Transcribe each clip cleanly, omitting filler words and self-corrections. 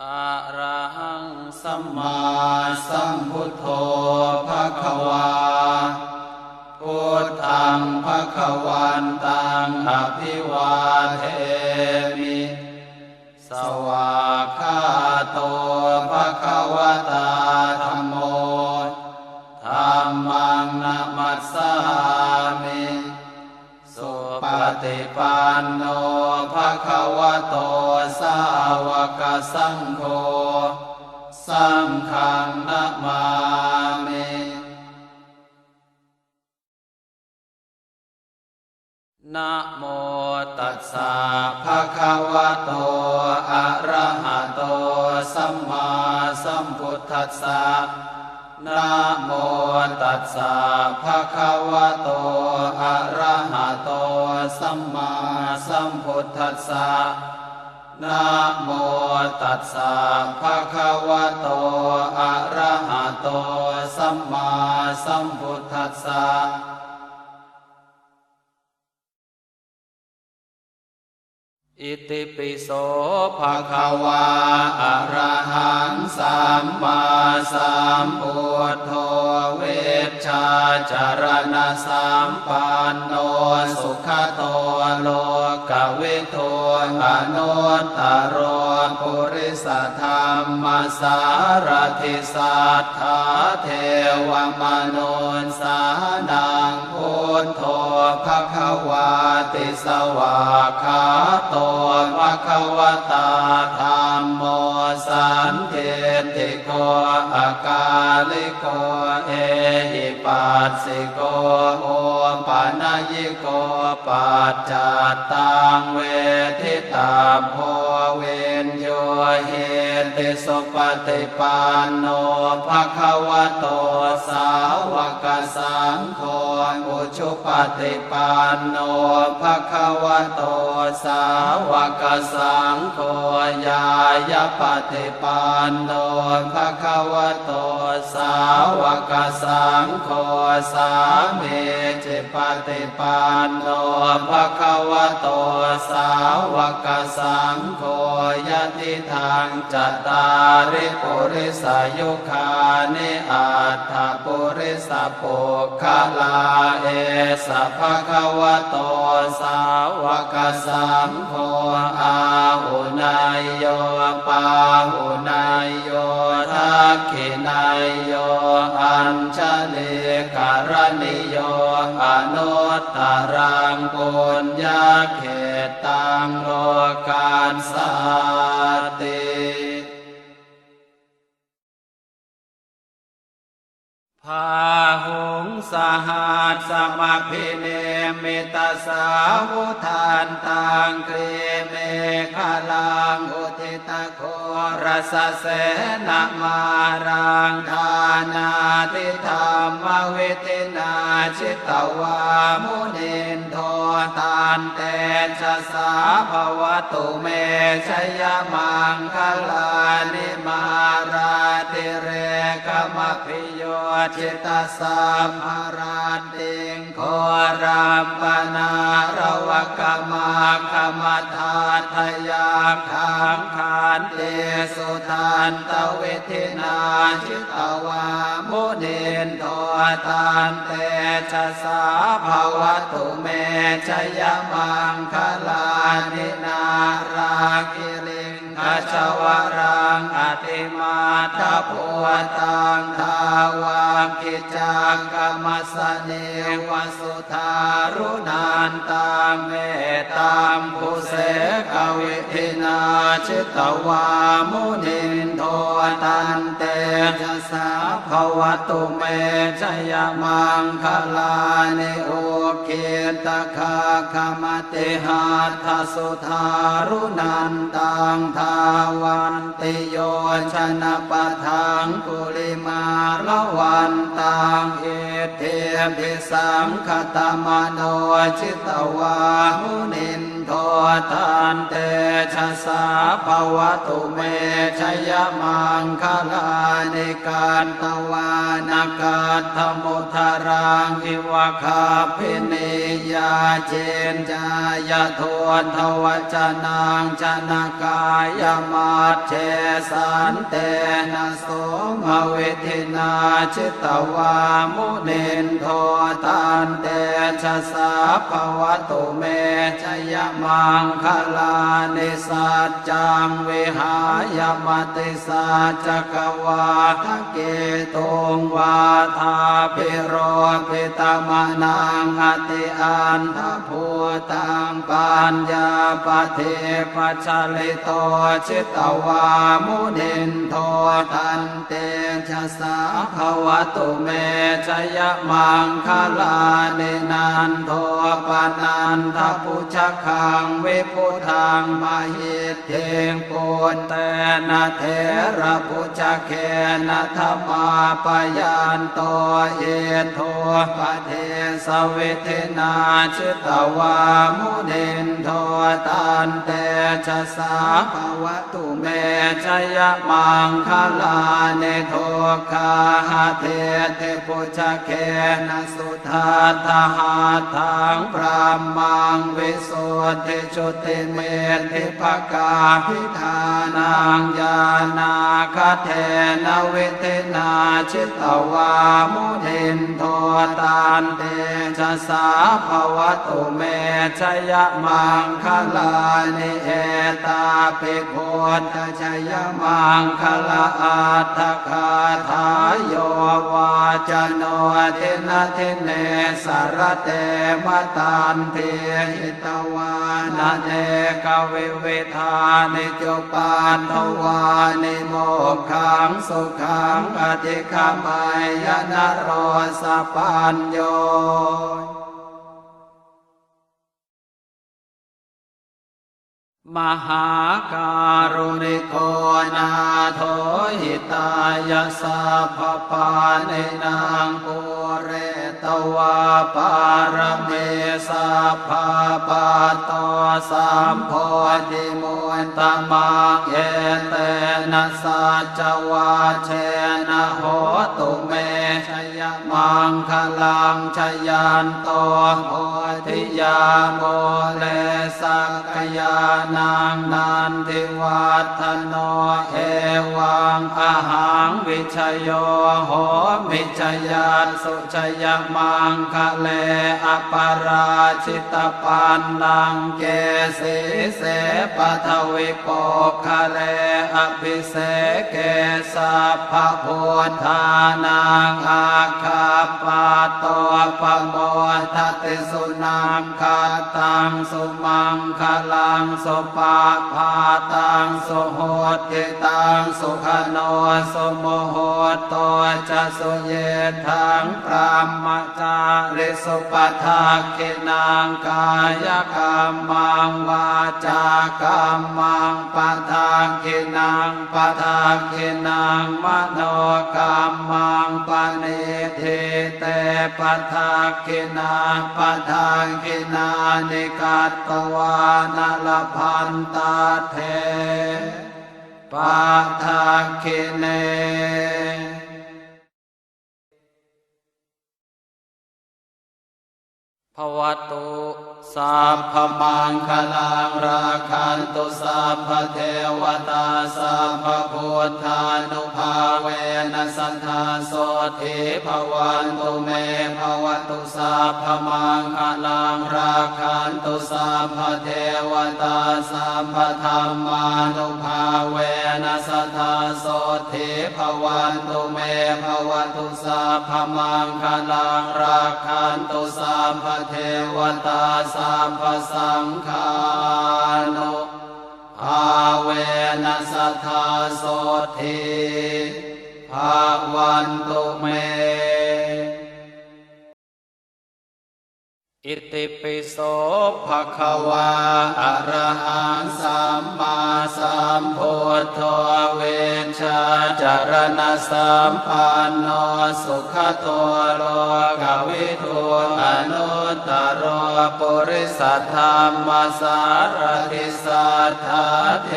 อะระหังสัมมามาสัมพุทโธภควาพุทธังภควันตังอภิวาเทมิสวากขาโตภควตาธัมโมธัมมังนะมัสสามิสุปฏิปันโนภควโตสาวกสังโฆสังฆังนะมามินะโมตัสสะภะคะวะโตอะระหะโตสัมมาสัมพุทธัสสะนะโมตัสสะภะคะวะโตอะระหะโตสัมมาสัมพุทธัสสะนะโมตัสสะภะคะวะโตอะระหะโตสัมมาสัมพุทธัสสะอิติปิโสภะภะคะวะอะระหังสัมมาสัมพุทโธเวชชาจารณะสัมปันโนสุขโตโลกวิทูอนุตตรปุริสธรรมสารถิสัทธาเทวมนุนสานังพุทโธภะคะวาติสวากขาโตภะคะวตาธัมโมสันเทติโกอากาลิโกเอหิปัสสิโกโอปะนะยิโกปัจจัตตังเวทิตาโพเวนโยเหติสุปฏิปันโนภะคะวะโตสาวกสังโฆอุชุปฏิปันโนภะคะวะโตสาวกสังโฆญาญาปฏิปันโนภะคะวะโตสาวกสังโฆสามีจิปฏิปันโนภะคะวะโตสาวกสังโฆยะติทางจัตตาริปุริสายุคานิอัตถปุริสปุคคลาเอสะภะคะวะโตสาวกสังโฆอาหุนายโยปาหุนายโยทักขินายโยอัญชลิการณิโยอนุตตรังปุญญาเขตังโลกาสสติพาหุงสหัสสมพิเนมิตาสาวุทานตังครีเมฆลังอุทิตโครสเสนามารังทานาติธรรมวิตินาชิตวามุนินโทตานเตชะสาภวตุเมชยมังคลานิมาราติเรกมพิโยจิตตสัมภารันติงโครัมปนารวกมาคมทาทยาขังขันเตสุทันตเวทินาชิตวามุนินโทตานเตชะสาภวตุเมชยมังคลานินาราคิลิงขจวรังอติมาทภูตังทาวังกิจังกรรมสเนวสุธารุนันตังเมตัมภูเสกวิทินาชิตวามุนินโทตันเตชะสาภวตุเมชยมังคลานิโอเกตคาคมติหัตถสุธารุนันตังทาวันติโยชนะปะทังกุลิมาละวันตังเอเทภิสังคตมโนจิตวามุนินโทตันเตช ชะสาภวตุเมชยมังคลานิการตวานากาธมุทารังอิวะคาภินิยาเจนจายทวนทวจนังจนกายมาเชสันเตนะโสมเวทินาจิตวามุนินโทตันเตชะสาภวตุเมชยมังคลานิสัจจังวิหายมติสัจจกวาทะเกตุงวาทาภิโรปิตมนังอติอันทภูตังปัญญาปเทปัจฉลิโตชิตวามุนินโทตันเตชะสาภวตุเมชยมังคลานินันโทปนันทปุชคังวิพุทังมหิตเทงปุตเตนะเทระปุชเคนะธรรมาปยันโตเอโทปเทสวิเทนาชิตวามุนินโทตันเตชะสาภวตุเมชยมังคลานิโทคาหะเทเทปุชเคนะสุทัตถหาทังพระมังวิสุทธิจุติเมธิภกาภิธานังญาณาคเทนะวิเทนาชิตวามุนินโทตันเตชะสาภวตุเมชยมังคลานิเอตาภิกขุทชยมังคลาอัตถคาทายโยวาจโนทินะทิเนสารเตมตันเทหิตวานะเนกวิวิธานิจุปันทวานิโมกขังสุขังอธิคามายนโรสปัญโยมหาการุณิโกนาโทหิตายาสัพพปาเนนังปุเรตวาปารเมสัพพปะโตสัมโพธิมุตตมังเอเตนะสัจจวาเชนะโหตุเมชยมังคลังชยันโตโพธิยาโมเลสักขยานังนันทิวัฒโนเอวังอหังวิชโยโหมิชยัสสุชยมังคะเลอปราชิตปันนังเกสีเสปทวิโปคะเลอภิเสเกสัพพพุทธานังอาคาปะโตปโมทติสุนังคาตังสุมังคลังสุปาภาตังสุโหติตังสุขโนสุโมโหโตจะสุเยทังพรหมจาริสุปทักขินังกายกรรมังวาจากรรมังปทักขินังปทักขินังมโนกรรมังปณิทิเตปทักขินาปทักขินานิกัตตวานลพันตาเทปทักขิเนภวตุสัพพมังคลังราคันตุสัพพเทวตาสัพพพุทธานุภาเวนัสสัทธาโสทิภวันตุเมภวตุสัพพมังคลังราคันตุสัพพเทวตาสัพพธรรมานุภาเวนัสสัทธาโสทิภวันตุเมภวตุสัพพมังคลังราคันตุสัพพเทวตาสัพพสังฆานุภาเวนัสสัทธาโสทิภวันตุเม อิติปิโสภะคะวาอะระหังสัมมาสัมพุทโธเวชชาจารณสัมปันโนสุขโตโลกวิทูอนุตตรโร ปุริสัทธามสารติสัทธาเท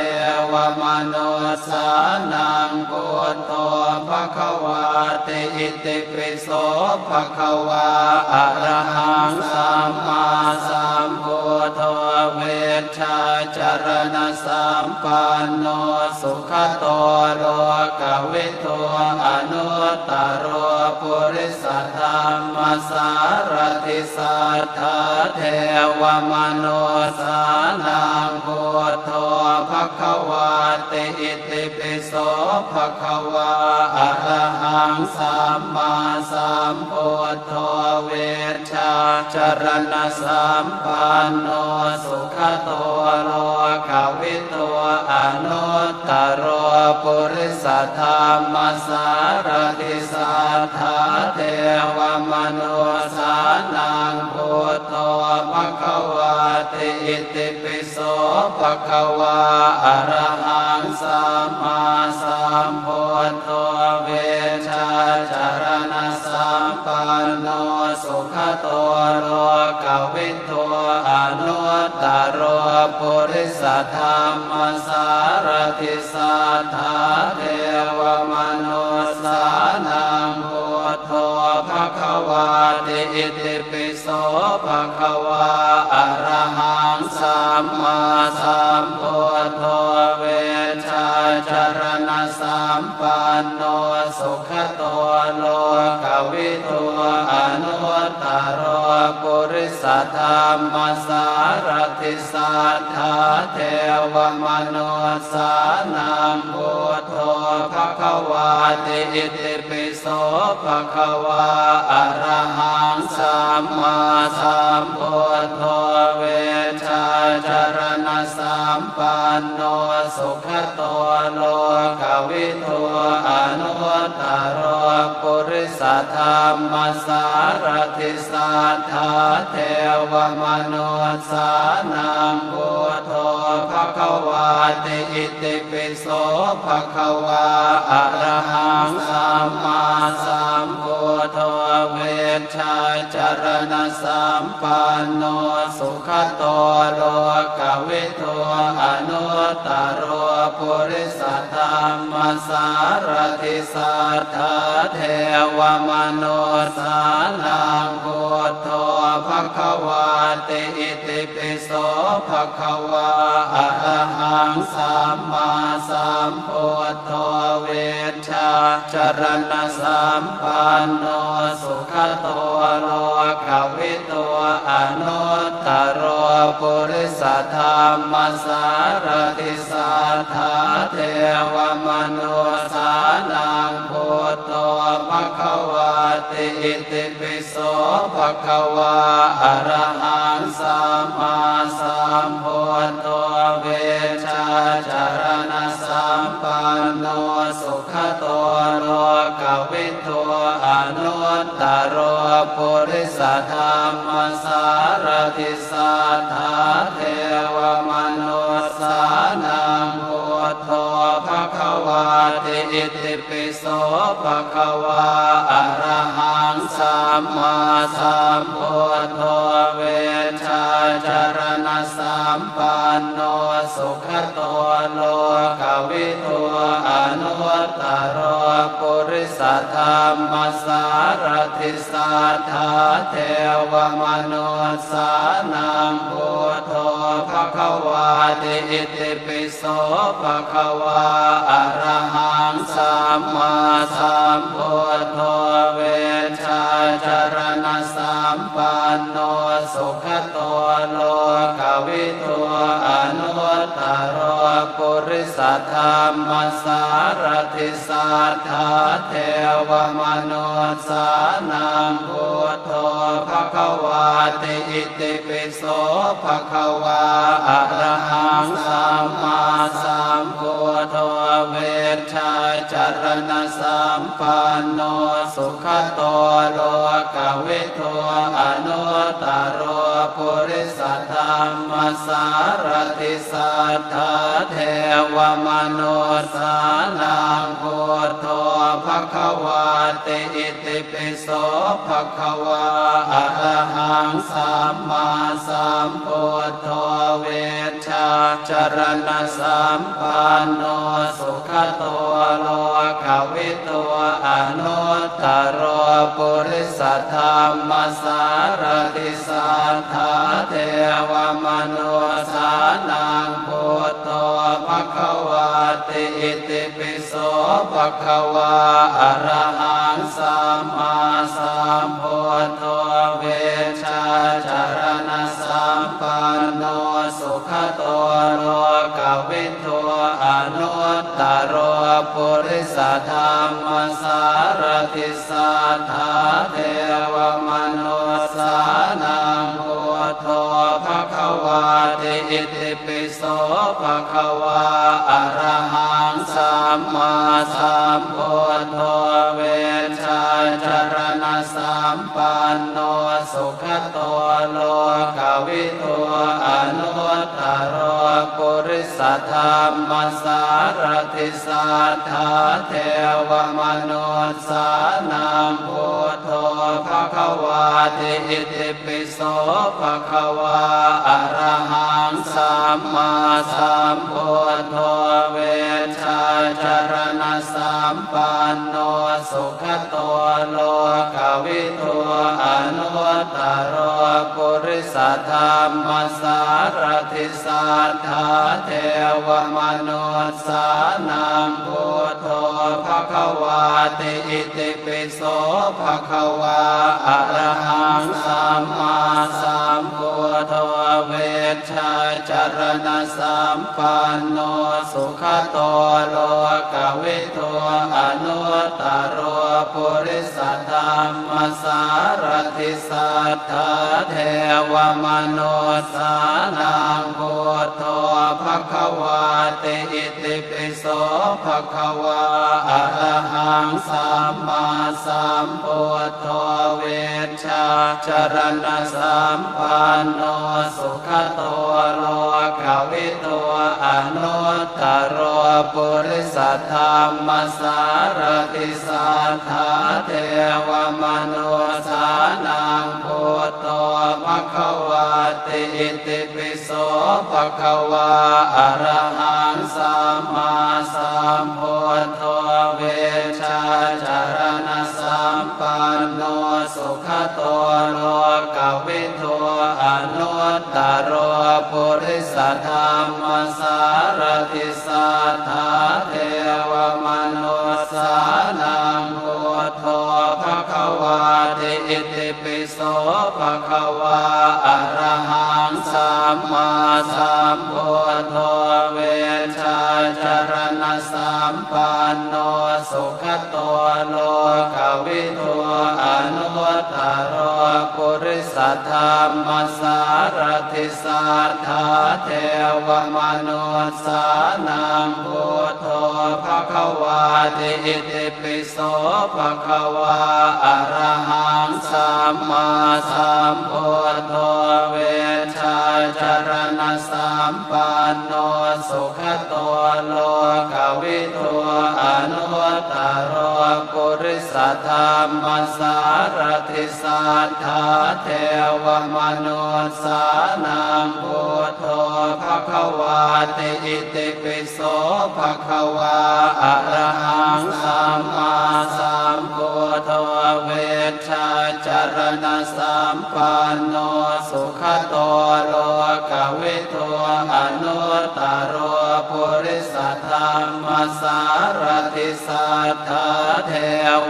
วมนุสสานังพุทโธภควาติอิติปิโสภควาอะระหังสัมมาสัมพุทโธเวชชาจารณสัมปันโนสุขโตโลกวิทูอนุตตรโรปุริสัทธามสารติสัทธาเทวมนุสสานังพุทโธภควาติอิติปิโสภควาอะระหังสัมมาสัมพุทโธเวชชาจารณสัมปันโนสุขโตโลกวิทูอนุตตรโรปุริสัทธามสารติสัทธาเทวมนุสสานังพุทโธภควาติอิติปิโสภควาอะระหังสัมมาสัมพุทโธเวชชาจารณสัมปันโนสุขโตโลกวิทูอนุตตรโรปุริสัทธามสารติสัทธาเทวมนุสสานังพุทโธภควาติอิติปิโสภควาอะระหังสัมมาสัมพุทโธเวชชาจารณสัมปันโนสุขโตโลกวิทูอนุตตรโรปุริสัทธามสารติสัทธาเทวมนุสสานังพุทโธภควาติอิติปิโสภควาอะระหังสัมมาสัมพุทโธเวชชาจารณสัมปันโนสุขโตโลกวิทูอนุตตรโรปุริสัทธามสารติสัทธาเทวมนุสสานังพุทโธภควาติอิติปิโสภควาอะระหังสัมมาสัมพุทโธเวชชาจารณสัมปันโนสุขโตโลกวิทูอนุตตรโรปุริสัทธามสารติสัทธาเทวมนุสสานังพุทโธภควาติอิติปิโสภควาอะระหังสัมมาสัมพุทโธเวชชาจารณสัมปันโนสุขโตโลกวิทูอนุตตรโรปุริสัทธามสารติสัทธาเทวมนุสสานังพุทโธภควาติอิติปิโสภควาอะระหังสัมมาสัมพุทโธเวชชาจารณสัมปันโนสุขโตโลกวิทูอนุตตรโรปุริสัทธามสารติสัทธาเทวมนุสสานังพุทโธภควาติอิติปิโสภควาอะระหังสัมมาสัมพุทโธเวชชาจารณสัมปันโนสุขโตโลกวิทูอนุตตรโรปุริสัทธามสารติสัทธาเทวมนุสสานังพุทโธภควาติอิติปิโสภควาอะระหังสัมมาสัมพุทโธเวชชาจารณสัมปันโนสุขโตโลกวิทูอนุตตรโรปุริสัทธามสารติสัทธาเทวมนุสสานังพุทโธภควาติอิติปิโสภควาอะระหังสัมมาสัมพุทโธเวชชาจารณสัมปันโนสุขโตโลกวิทูอนุตตรโร ปุริสธรรมสารติสัทธาเทวมนุษสานังพุทโธภควาติอิติปิโสภควาอะระหังสัมมาสัมพุทโธเวชชาจรณะสัมปันโนสุขโตโลกวิโตอนุตตรปุริสธรรมสารติสัทธาเทวมนุษสานังพุทโธภควาติอิติปิโสภควาอะระหังสัมมาสัมพุทโธเวชชาจรณะสัมปันโนสุขโตโลกวิโตอนุตตรปุริสธรรมสารติสัทธาเทวมนุษสานังพุทโธภควาติอิติปิโสภควาอะระหังสัมมาสัมพุทโธเวชชาจรณะสัมปันโนสุขโตโลกวิโตอนุตตรปุริสธรรมสารติสัทธาเทวมนุษสานังพุทโธภควาติอิติปิโสภควาอะระหังสัมมาสัมพุทโธเวชชาจรณะสัมปันโนสุขโตโลกวิโตอนุตตรปุริสธรรมสารติสัทธาเทวมนุษสานังพุทโธภควาติอิติปิโสภควาอะระหังสัมมาสัมพุทโธเวชชาจรณะสัมปันโนสุขโตโลกวิโตอนุตตรปุริสธรรมสารติสัทธาเทวมนุษสานังพุทโธภควาติอิติปิโสภควาอะระหังสัมมาสัมพุทโธเวชชาจรณะสัมปันโนสุขโตโลกวิโตอนุตตรปุริสธรรมสารติสัทธาเทวมนุษสานังพุทโธภควาติอิติปิโสภควาอะระหังสัมมาสัมพุทโธเวชชาจรณะสัมปันโนสุขโตโลกวิโตอนุตตรปุริสธรรมสารติสัทธาเทวมนุษสานังพุทโธภควาติอิติปิโสภควาอะระหังสัมมาสัมพุทโธเวชชาจรณะสัมปันโนสุขโตโลกวิโตอนุตตรปุริสธรรมสารติสัทธาเทวมนุษสานังพุทโธภควาติอิติปิโสภควาอะระหังสัมมาสัมพุทโธเวชชาจรณะสัมปันโนสุขโตโลกวิโตอนุตตรปุริสธรรมสารติสัทธาเทวมนุษสานังพุทโธภควาติอิติปิโสภควาอะระหังสัมมาสัมพุทโธเวชชาจรณะสัมปันโนสุขโตโลกวิโตอนุตตรปุริสธรรมสารติสัทธาเท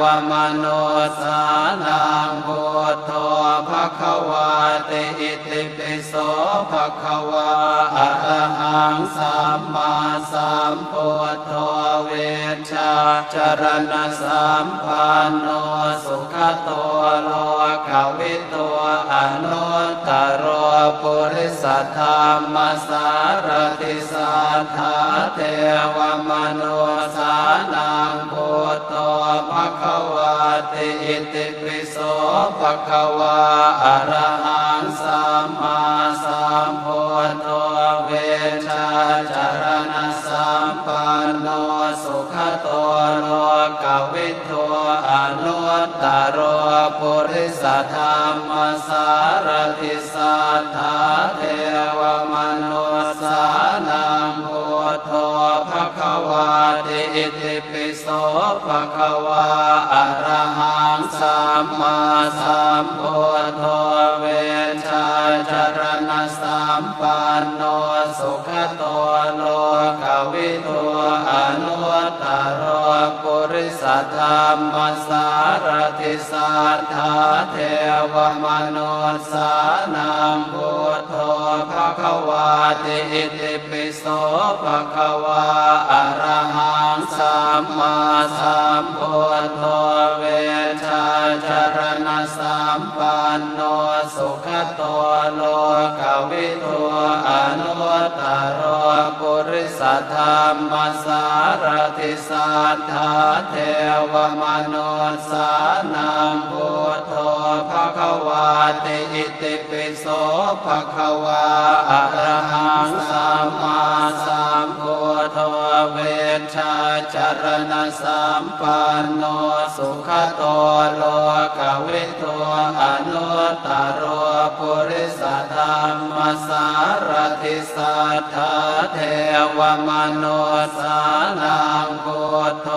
วมนุษสานังพุทโธภควาติอิติปิโสภควาอะระหังสัมมาสัมพุทโธเวชชาจรณะสัมปันโนสุขโตโลกวิโตอนุตต โรปุริสธรรมสารติสัทธาเทวมนุสานังพุทโธภควาติอิติปิโสภควาอะระหังสัมมาสัมพุทโธเวชาจารณะสัมปันโนสุขโตโลกวิทูอนุตตโรปุริสธรรมสารติสัทธาเทวมนุสานังพุทโธภควาติอิติปิโสภควาอะระหังสัมมาสัมพุทโธเวชาจารณะสัมปันโนสุขโตโลกวิทูอนุตตโรปุริสธรรมสารติสัทธาเทวมนุสานังพุทโธภควาติอิติปิโสภควาอะระหังสัมมาสัมพุทโธเวชาจารณะสัมปันโนสุขโตโลกวิทูอนุตตโรปุริสธรรมสารติสัทธาเทวมนุสานังพุทโธภควาติอิติปิโสภควาอะระหังสัมมาสัมพุทโธเวชาจารณะสัมปันโนสุขโตโลกวิทูอนุตตโรปุริสธรรมสารติสัทธาเทวมนุสานังพุทโธ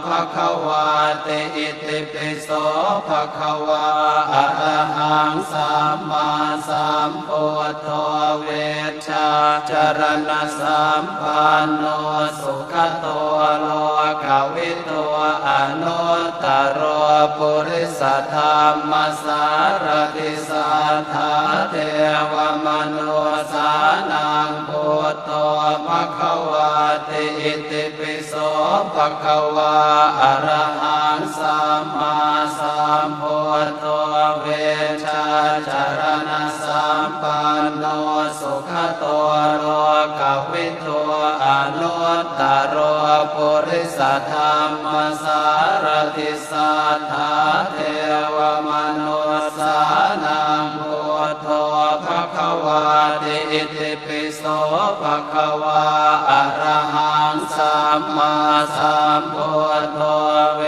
ภควาติอิติปิโสภควาอะระหังสัมมาสัมพุทโธเวชาจารณะสัมปันโนสุขโตโลกวิทูอนุตตโรปุริสธรรมสารติสัทธาเทวมนุสานังพุทโธภควาติอิติปิโสภควาอะระหังสัมมาสัมพุทโธเวชาจารณะสัมปันโนสุขโตโลกวิทูอนุตตโรปุริสธรรมสารติสัทธาเทวมนุสานังพุทโธภควาติอิติปิโสภควาอะระหังสัมมาสัมพุทโธเว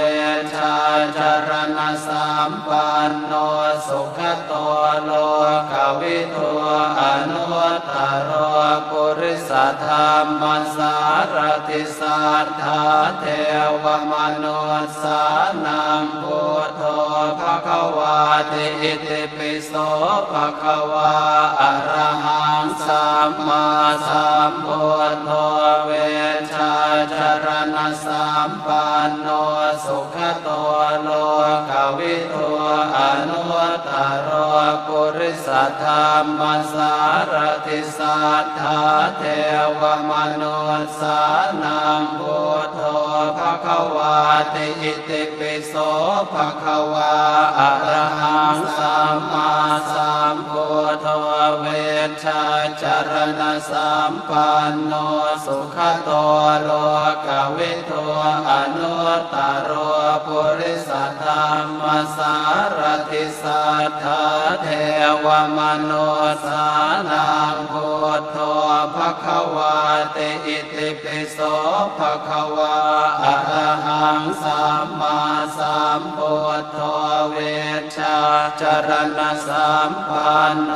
ชาจารณะสัมปันโนสุขโตโลกวิทูอนุตตโรปุริสธรรมสารติสัทธาเทวมนุสานังพุทโธภควาติอิติปิโสภควาอะระหังสัมมาสัมพุทโธเวชาจารณะสัมปันโนสุขโตโลกวิทูอนุตตโรปุริสธรรมสารติสัทธาเทวมนุสานังพุทโธภควาติอิติปิโสภควาอะระหังสัมมาสัมพุทโธเวชาจารณะสัมปันโนสุขโตโลกวิทูอนุตตโรปุริสธรรมสารติสัทธาเทวมนุสานังพุทโธภควาติอิติปิโสภควาอะระหังสัมมาสัมพุทโธเวชาจารณะสัมปันโน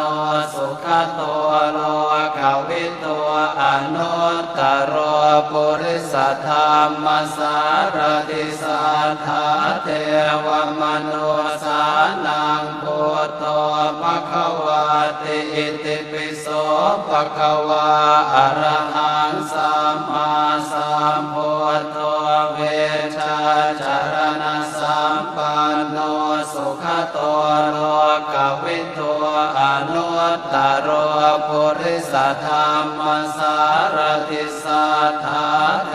สุขโตโลกวิทูอนุตตโรปุริสธรรมสารติสัทธาเทวมนุสานังพุทโธภควาติอิติปิโสภควาอะระหังสัมมาสัมพุทโธเวชาจารณะสัมปันโนสุขโตโลกวิทูอนุตตโรปุริสธรรมสารติสัทธาเท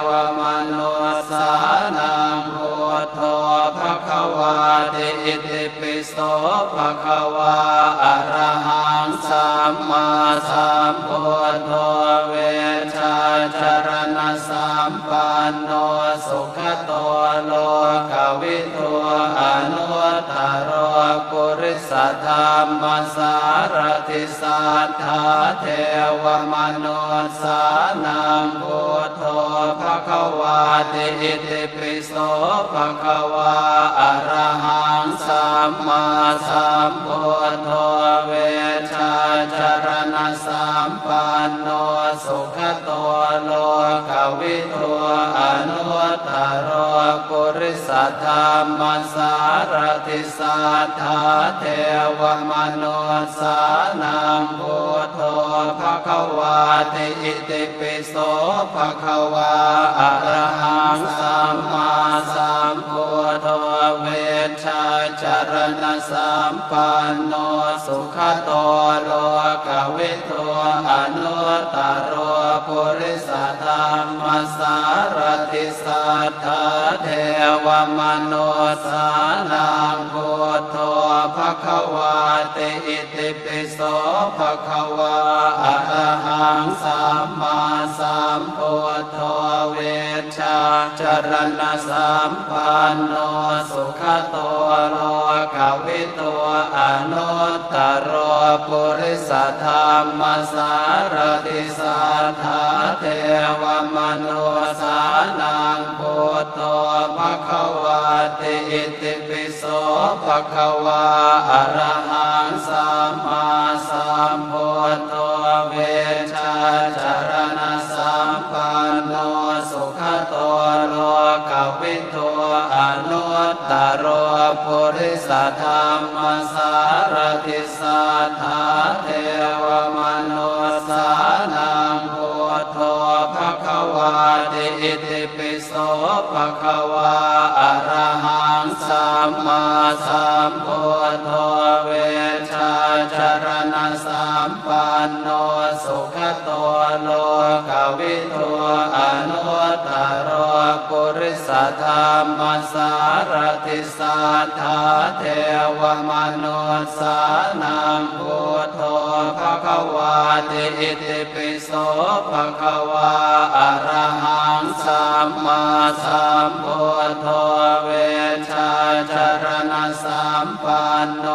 วมนุสานังพุทโธภควาติอิติปิโสภควาอะระหัง มมาสัมพุทโธเวชชาจารณะสัมปันโนสุขโตโลกวิทูอนุตตรปุริสธรรมสารติสัทธาเทวมนุสสานังพุทโธภควาติอิติปิโสภควาอะระหังสัมมาสัมพุทโธเวชชาจารณะสัมปันโนสุขโตโลกวิทูอนุตตรปุริสธรรมสารติสัทธาเทวมนุสสานังพุทโธภควาติอิติปิโสภควาอะระหังสัมมาสัมพุทโธเวชชาจารณะสัมปันโนสุขโตโลกวิทูอนุตตรปุริสธรรมสารติสัทธาเทวมนุสสานังพุทโธภควาติอิติปิโสภควาอะระหังสัมมาสัมพุทโธเวชชาจารณะสัมปันโนสุขโตโลกวิทูอนุตตรปุริสธรรมสารติสัทธาเทวมนุสสานังพุทโธภควาติอิติปิโสภควาอะระหังสัมมาสัมพุทโธเวชชาจารณะสัมปันโนสุขโตโลกวิทูอนุตตรปุริสธรรมสารติสัทธาเทวมนุสสานังพุทโธภควาติอิติปิโสภควาอะระหังสัมมาสัมพุทโธเวชชาจารณะสัมปันโนสุขโตโลกวิทูอนุตตรปุริสธรรมสารติสัทธาเทวมนุสสานังพุทโธภควาติอิติปิโสภควาอะระหังสัมมาสัมพุทโธเวชชาจารณะสัมปันโน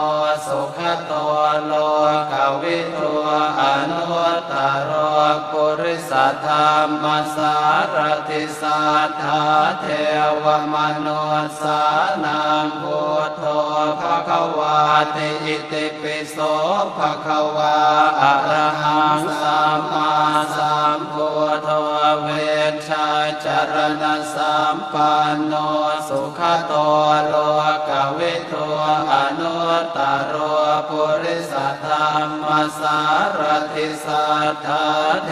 สุขโตโลกวิทูอนุตตรปุริสธรรมสารติสัทธาเทวมนุสสานังพุทโธภควาติอิติปิโสภควาอะระหังสัมมาสัมพุทโธเวชชาจารณะสัมปันโนสุขโตโลกวิทูอนุตตรปุริสธรรมสารติสัทธาเท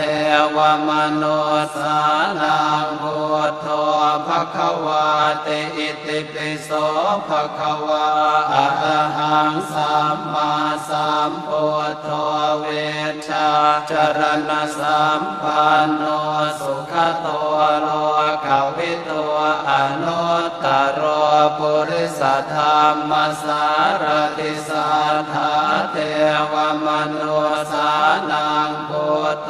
วมนุสสานังพุทโธภควาติอิติปิโสภควาอะระหังสัมมาสัมพุทโธเวชชาจารณะสัมปันโนสุขโตโลกวิทูอนุตตรปุริสธรรมสารติสัทธาเทวมนุสสานังพุทโธ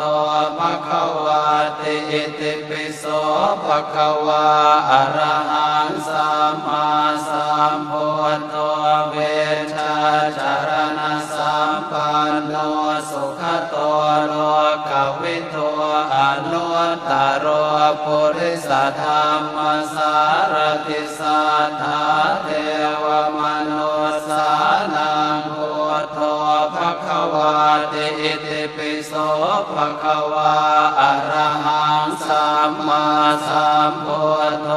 ภควาติอิติปิโสภควาอะระหังสัมมาสัมพุทโธเวชชาจารณะสัมปันโนสุขโตโลกวิทูอนุตตรปุริสธรรมสารติสัทธาเทวมนุสสานังพุทโธภควาติอิติปิโสภควาอะระหังสัมมาสัมพุทโธ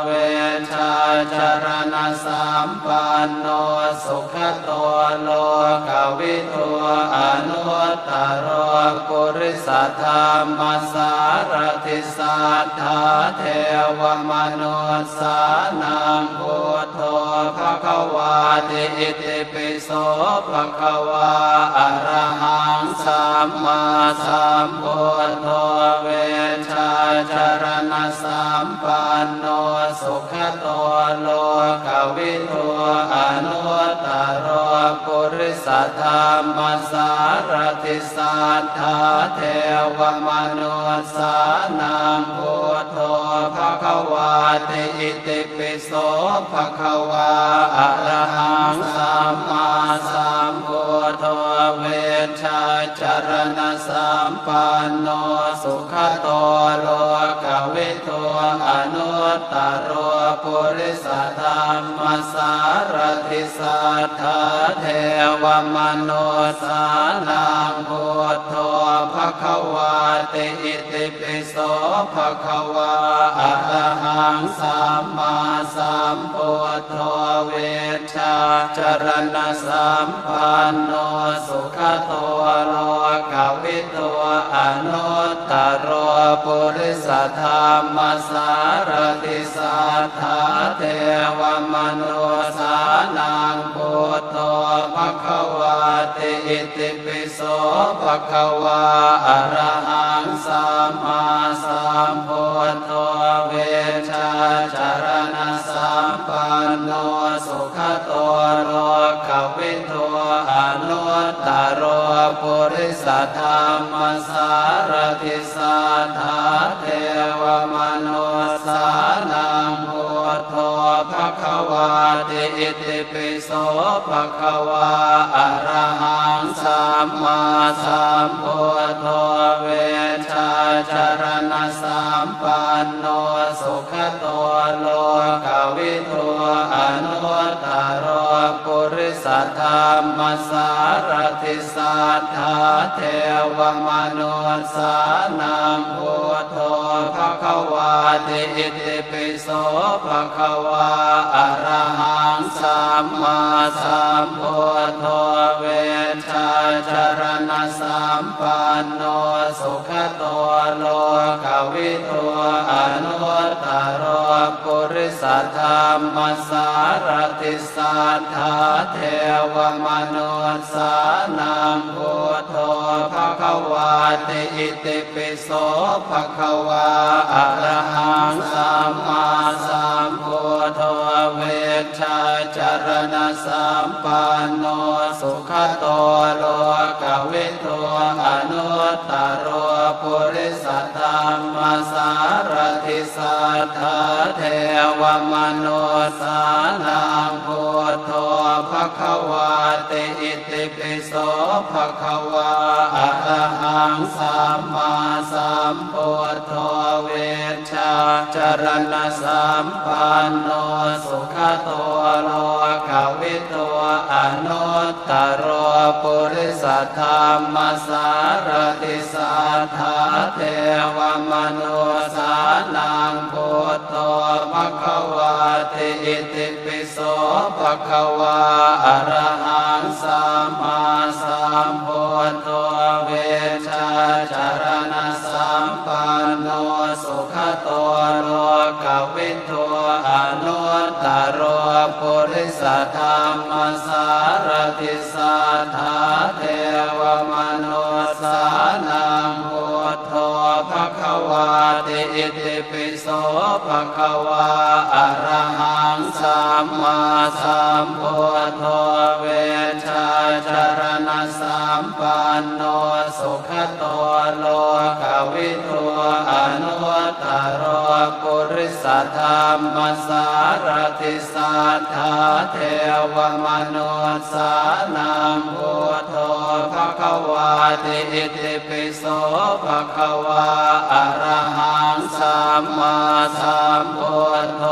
เวชชาจารณะสัมปันโนสุขโตโลกวิทูอนุตตรปุริสธรรมสารติสัทธาเทวมนุสสานังพุทโธภควาติอิติปิโสภควาอะระหังสัมมาสัมพุทโธเวชชาจารณะ สัมปันโนสุขโตโลกวิทูอนุตตรปุริสธรรมสารติสัทธาเทวมนุสานังพุทโธภควาติอิติปิโสภควาอะระหังสัมมาสัมพุทโธเวชชาจารณสัมปันโนสุขโตโลกวิทูอนุตตรปุริสธรรมสารติสัทธาเทวมนุสานังพุทโธภควาติอิติปิโสภควาอะระหังสัมมาสัมพุทโธเวชชาจารณสัมปันโนสุขโตโลกวิทูอนุตตรปุริสธรรมสารติสัทธาเทวมนุสานังพุทโธภควาติอิติปิโสภควาอะระหังสัมมาสัมพุทโธเวชชาจารณสัมปันโนสุขโตโลกวิทูอนุตตรปุริสธรรมสารติสัทธาเทวมนุสานังพุทโธภควาติอิติปิโสภควาอะระหังสัมมาสัมพุทโธเวชชาจารณสัมปันโนสุขโตโลกวิทูอนุตตรปุริสธรรมสารติสัทธาเทวมนุสานังพุทโธภควาติอิติปิโสภควาอะระหังสัมมาสัมพุทโธเวชชาจารณสัมปันโนสุขโตโลกวิทูอนุตตรปุริสธรรมสารติสัทธาเทวมนุสานังพุทโธภควาติอิติปิโสภควาอะระหังสัมมาสัมพุทโธเวชชาจารณสัมปันโนสุขโตโลกวิทูอนุตตรปุริสธรรมสารติสัทธาเทวมนุสานังพุทโธภควาติอิติปิโสภควาอะระหังสัมมาสัมพุทโธเวชชาจารณสัมปันโนสุขโตโลกวิทูอนุตตรปุริสธรรมสารติสัทธาเทวมนุสานังพุทโธภควาติอิติปิโสภควาอะระหังสัมมาสัมพุทโธเวชชาจารณสัมปันโนสุขโตโลกวิทูอนุตตรปุริสธรรมสารติสัทธาเทวมนุสานังพุทโธภควาติอิติปิโสภควาอะระหังสัมมาสัมพุทโธเวชชาจารณสัมปันโนสุขโตโลกวิทูอนุตตรปุริสธรรมสารติสัทธาเทวมนุสานังพุทโธภควาติอิติปิโสภควาอะระหังสัมมาสัมพุทโธ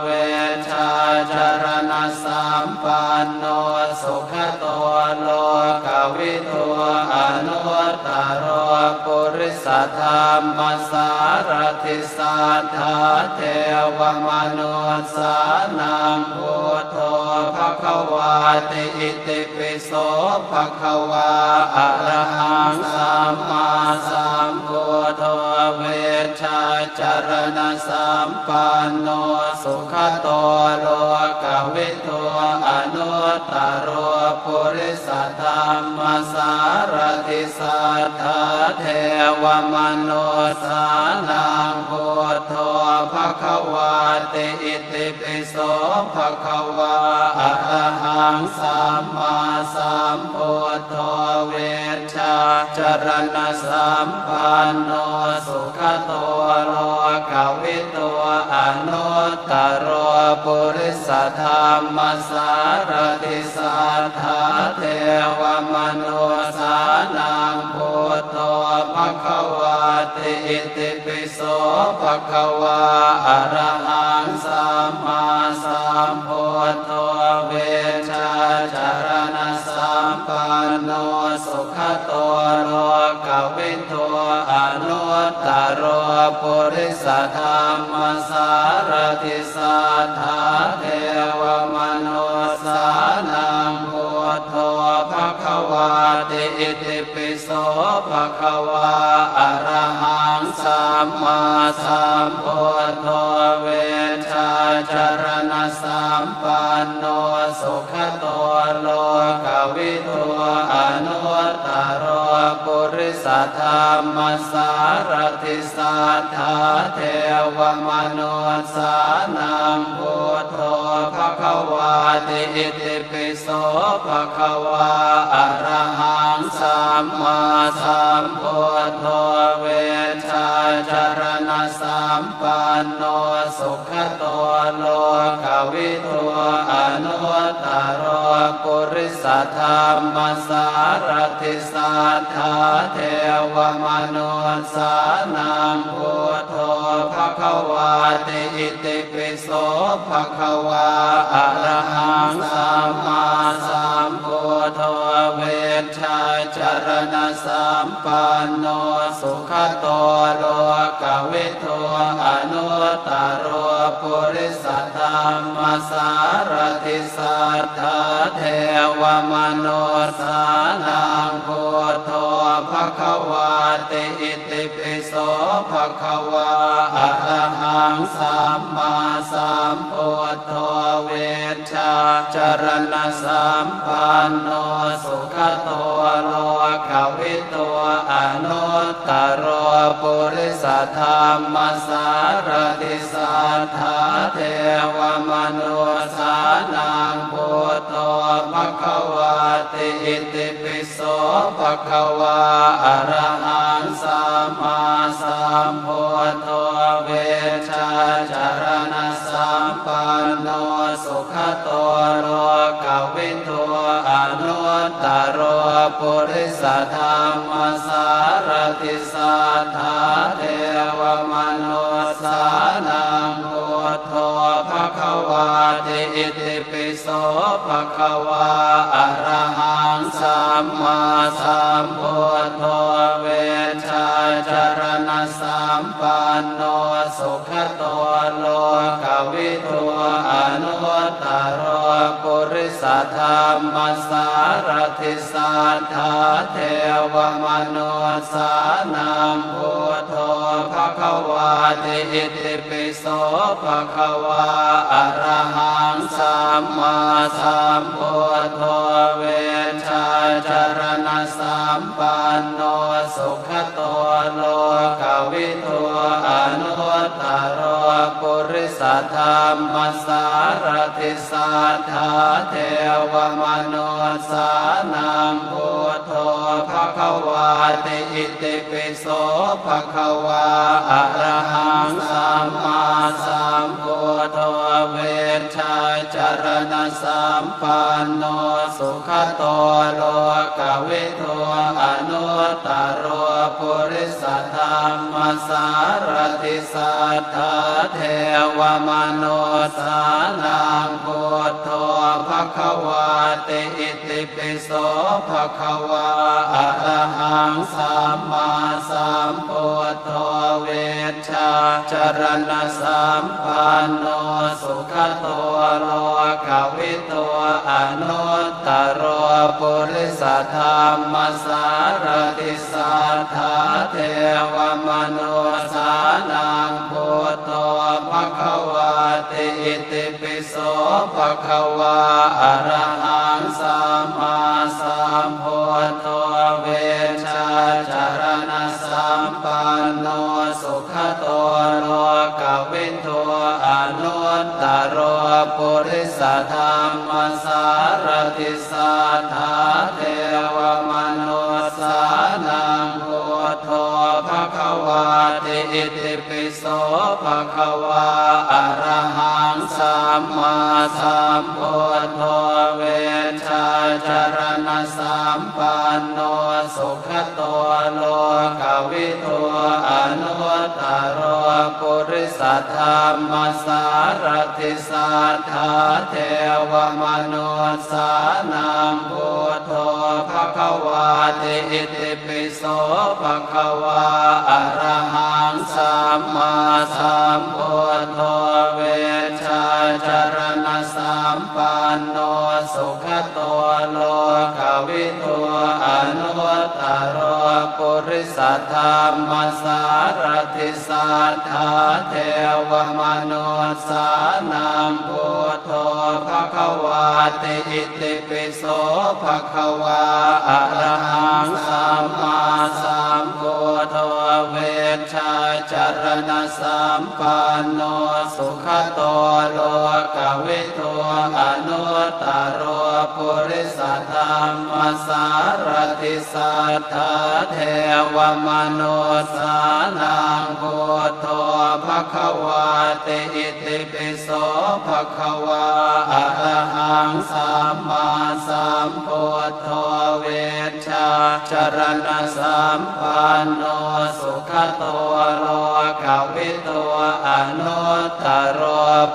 เวชชาจารณสัมปันโนสุขโตโลกวิทูอนุตตรปุริสธรรมสารติสัทธาเทวมนุสานังพุทโธภควาติอิติปิโสภควาอะระหังสัมมาสัมพุทโธเวชชา จารณสัมปันโนสุขโตโลกวิทูอนุตตรปุริสธรรมสารติสัทธาเทวมนุสานังพุทโธภควาติอิติปิโสภควาอะระหังสัมมาสัมพุทโธเวชชาจารณสัมปันโนสุขโตโลกวิทูอนุตตรปุริสธรรมสารติสัทธาเทวมนุสานังพุทโธภควาติอิติปิโสภควาอะระหังสัมมาสัมพุทโธเวชชาจารณสัมปันโนสุขโตโลกวิทูอนุตตรปุริสธรรมสารติสัทธาเทวมนุสานังพุทโธภควาติอิติปิโสภควาอะระหังสัมมาสัมพุทโธเวชชาจารณสัมปันโนสุขโตโลกวิทูอนุตตรปุริสธรรมสารติสัทธาเทวมนุสานังพุทโธภควาติอิติปิโสภควาอะระหังสัมมาสัมพุทโธเวชชาจารณสัมปันโนสุขโตโลกวิทูอนุตตรปุริสธรรมสารติสัทธาเทวมนุสานังพุทโธภควาติอิติปิโสภควาอะระหังสัมมาสัมพุทโธเวชชาจารณสัมปันโนสุขโตโลกวิทูอนุตตรปุริสธรรมสารติสัทธาเทวมนุสานังพุทโธภควาติอิติปิโสภควาอะระหังสัมมาสัมพุทโธเวชชาจารณสัมปันโนสุขโตโลกวิทูอนุตตรปุริสธรรมสารติสัทธาเทวมนุสานังพุทโธภควาติอิติปิโสภควาอะระหังสัมมาสัมพุทโธเวชชาจารณสัมปันโนสุขโตโลกวิทูอนุตตรปุริสธรรมสารติสัทธาเทวมนุสานังพุทโธภควาติอิติปิโสภควาอะระหังสัมมาสัมพุทโธเวชชาจารณสัมปันโนสุขโตโลกวิทูอนุตตรปุริสธรรมสารติสัทธาเทวมนุสานังพุทโธภควาติอิติปิโสภควาอะระหังสัมมาสัมพุทโธเวชชาจารณสัมปันโนสุขโตโลกวิทูอนุตตรปุริสธรรมสารติสัทธาเทวมนุสานังพุทโธภควาติอิติปิโสภควาอะระหังสัมมาสัมพุทโธเวชชาจารณสัมปันโนสุขโตโลกวิทูอนุตตรปุริสธรรมสารติสัทธาเทวมนุสานังพุทโธภควาติอิติปิโสภควาอะระหังสัมมาสัมพุทโธเวชชาจารณสัมปันโนสุขโตโลกวิทูอนุตตรปุริสธรรมสารติสัทธาเทวมนุสานังพุ ติอิติปิโสภะคะวาอะระหังสัมมาสัมพุทโธเวชชาจารณะสัมปันโนสุขโตโลกวิทูอนุตตรปุริสธรรมสารติสัทธาเทวมนุสสานังพุทโธภะคะวาติอิติปิโสภะคะวาอะระหังสัมมาสัมพุทโธเวชชาจารณะสัมปันโนสุขโตโลกวิทูอนุตตรปุริสธรรมสารติสัทธาเทวมนุสสานังพุทโธภะคะวาติอิติปิโสภะคะวาอะระหังสัมมาสัมพุทโธเวชชาจารณะสัมปันโนสุขโตโลกวิทูอนุตตรปุริสธรรมสารติสัทธาเทวมนุสสานังพุทโธภะคะวาติอิติปิโสภะคะวาอะระหังสัมมาสัมพุทโธเวชชาจารณะสัมปันโนสุขโตโลกวิทูอนุตตรปุริสธรรมสารติสัทธาเทวมนุสสานังพุทโธภะคะวาติอิติปิโสภะคะวาอะระหังสัมมาสัมพุทโธเวชชาจารณะสัมปันโนสุขโตโลกวิทูอนุตตร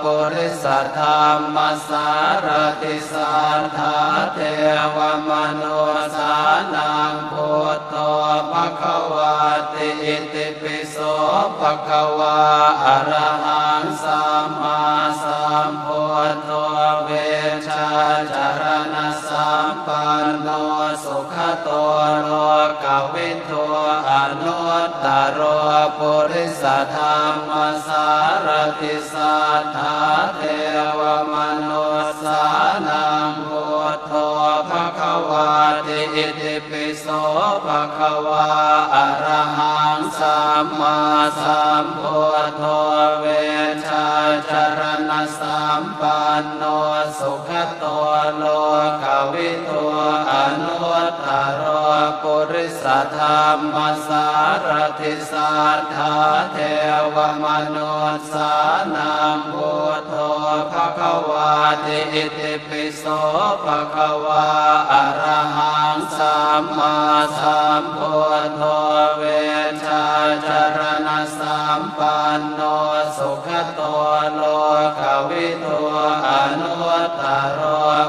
ปุริสธรรมสารติสัทธาเทวมนุสสานังพุทโธภะคะวาติอิติปิโสภะคะวาอะระหังสัมมาสัมพุทโธเวชชาจารณะสัมปันโนสุขโตโลกวิทูอนุตตรปุริสธรรมสารติสัทธาเทวมนุสสานังพุทโธภะคะวาติอิติปิโสภะคะวาอะระหังสัมมาสัมพุทโธเวชชาจารณะสัมปันโนสุขโตโลกวิทูอนุตตรปุริสธรรมสารติสัทธาเทวมนุสสานังพุทโธภะคะวาติอิติปิโสภะคะวาอะระหังสัมมาสัมพุทโธเวชชาจารณะสัมปันโนสุขโตโลกวิทูอนุตตร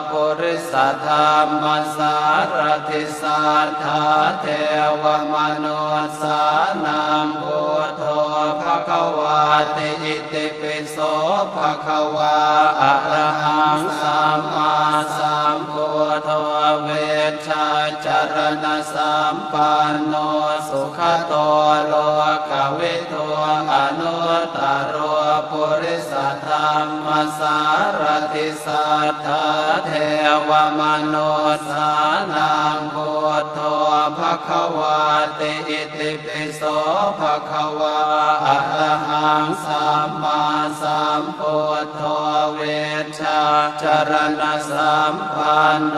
ปุริสธรรมสารติสัทธาเทวมนุสสานังพุทโธภะคะวาติอิติปิโสภะคะวาอะระหังสัมมาสัมพุทโธเวชชาจารณะสัมปันโนสุขโตโลกวิทูอนุตตรปุริสธรรมสารติสัทธาเทวมนุสสานังพุทโธภะคะวาติอิติปิโสภะคะวาอะระหังสัมมาสัมพุทโธเวชชาจารณะสัมปันโน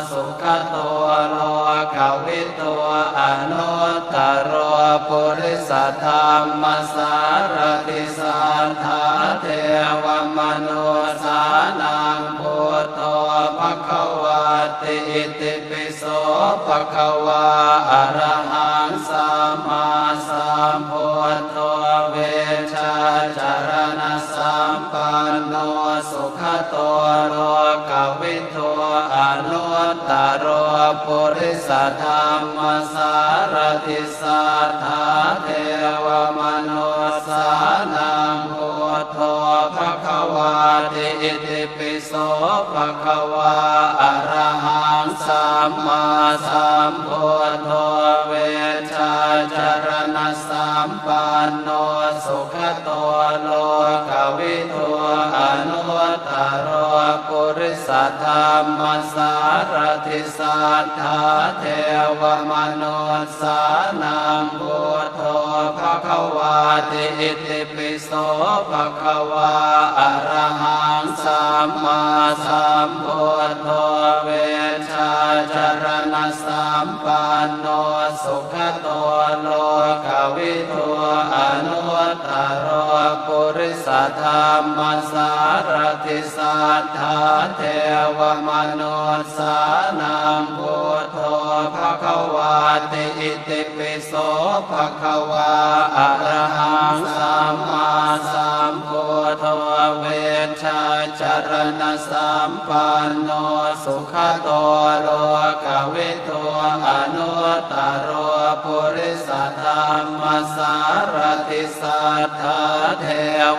สุขโตโลกวิทูอนุตตรปุริสธรรมสารติสัทธาเทวมนุสสานังพุทโธภะคะวาติอิติปิโสภะคะวาอะระหังสัมมาสัมพุทโธเวชชาจารณะสัมปันโนสุขโตโลกวิทูอนุตตรปุริสธรรมสารติสัทธาเทวมนุสสานังพุทโธภะคะวาติอิติปิโสภะคะวาอะระหังสัมมาสัมพุทโธเวชชาจารณะสัมปันโนสุขโตโลกวิทูอ สธรรมสารทิสัทธาเทวมนุสสานังพุทโธภควาติอิติปิโสภควาอะระหังสัมมาสัมพุทโธเวชชาจารณะสัมปันโนสุขโตโลกวิทูอนุตตรปุริสธรรมสารทิสัทธาเทวมนุสสานังพุทโธภควาติอิติปิโสภควาอะระหังสัมมาสัมพุทโธเวชชาจารณะสัมปันโนสุขโตโลกวิทูอนุตตรปุริสธรรมสารทิสัทธาเท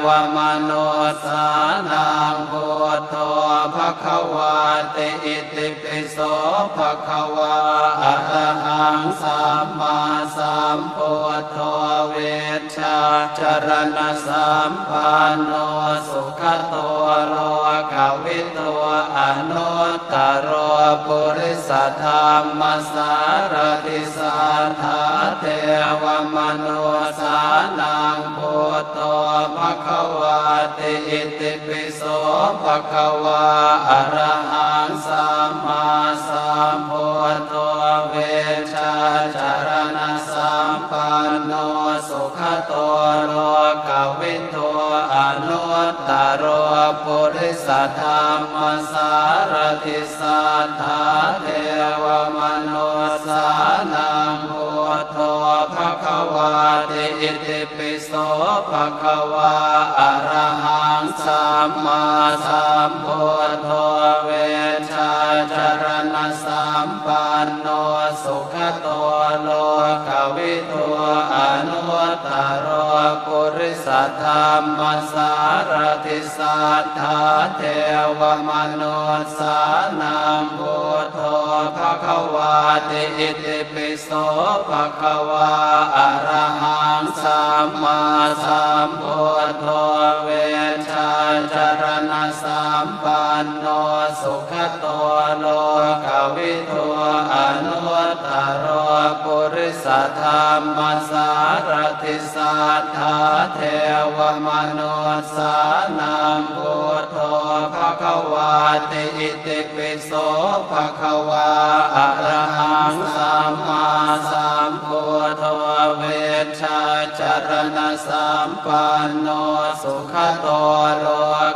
วมนุสสานังพุทโธภควาติอิติปิโสภควาอะระหังสัมมาสัมพุทโธเวชชาจารณะสัมปันโนสุขโตโลกวิทูอนุตตรปุริสธรรมสารทิสัทธาเทวมนุสสานังพุทโธภควาติอิติปิโสภควาอะระหังสัมมาสัมพุทโธเวชชาจารณะสัมปันโนสุขโตโลกวิทูอนุตตรปุริสธรรมสารทิสัทธาเทวมนุสสานังพุทโธภควาติอิติปิโสภควาอะระหังสัมมาสัมพุทโธเวชชาจารณะสัมปันโนสุขโตโลกวิทูอนุตตรปุริสธรรมสารทิสัทธาเทวมนุสสานังพุทโธภควาติอิติปิโสภควาอะระหังสัมมาสัมพุทโธเวชชาจารณะสัมปันโนสุขโตโลกวิทูอนุตตรปุริสธรรมสารทิสัทธาเทวมนุสสานังพุทโธภควาติอิติปิโสภควาอะระหังสัมมาสัมพุทโธเวชชาจารณะสัมปันโนสุขโตโล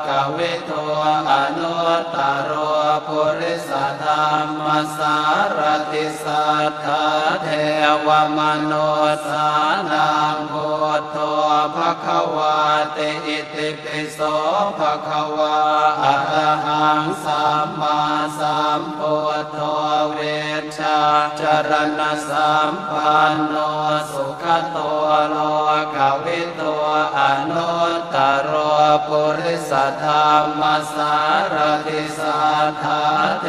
กวิทูอนุตตรปุริสธรรมสารทิสัทธาเทวมนุสสานังพุทโธภควาติอิติปิโสภควาอะระหังสัมมาสัมพุทโธเวชชาจารณะสัมปันโนสุขโตโลกวิทูอนุตตรปุริสธรรมสารทิสัทธาเท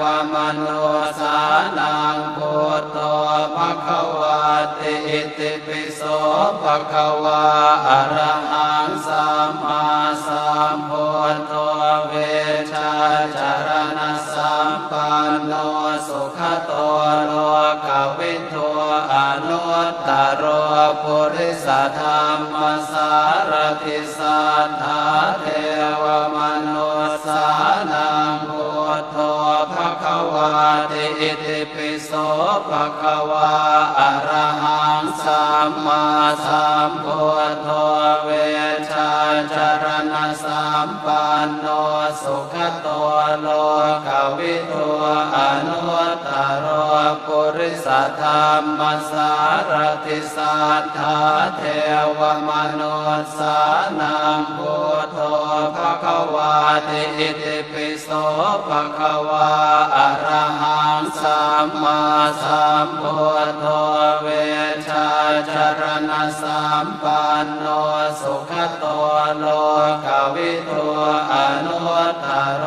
วมนุสสานังพุทโธภควาติอิติปิโสภควาอะระหังสัมมาสัมพุทโธเวชชาจารณะสัมปันโนสุขโตโลกวิทูอนุตตรปุริสธรรมสารทิสัทธาเทวมนุสสานังพุทโธภควาติอิติปิโสภควาอะระหังสัมมาสัมพุทโธเวชชาจารณะสัมปันโนสุขโตโลกวิทูอนุตตรปุริสธรรมสารทิสัทธาเทวมนุสสานังพุทโธภควาติอิติปิโสภควาอะระหังสัมมาสัมพุทโธเวชชาจารณะสัมปันโนสุขโตโลกวิทูอนุตตร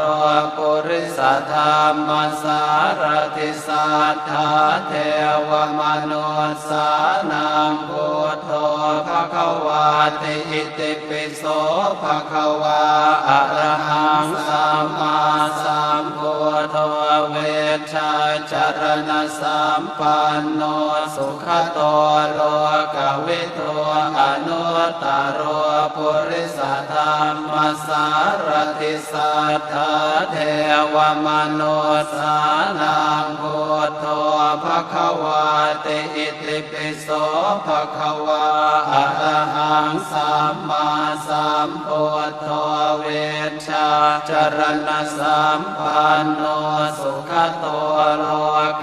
ปุริสธรรมสารทิสัทธาเทวมนุสสานังพุทโธภควาติอิติปิโสภควาอะระหังสัมมาสัม ชาจารณสัมปันโนสุขโตโลกวิทูอนุตตรปุริสธรรมสารติสัทธาเทวมนุษสานังพุทโธภควาติอิติปิโสภควาอะระหังสัมมาสัมพุทโธเวชชาจารณสัมปันโนสุขโตโล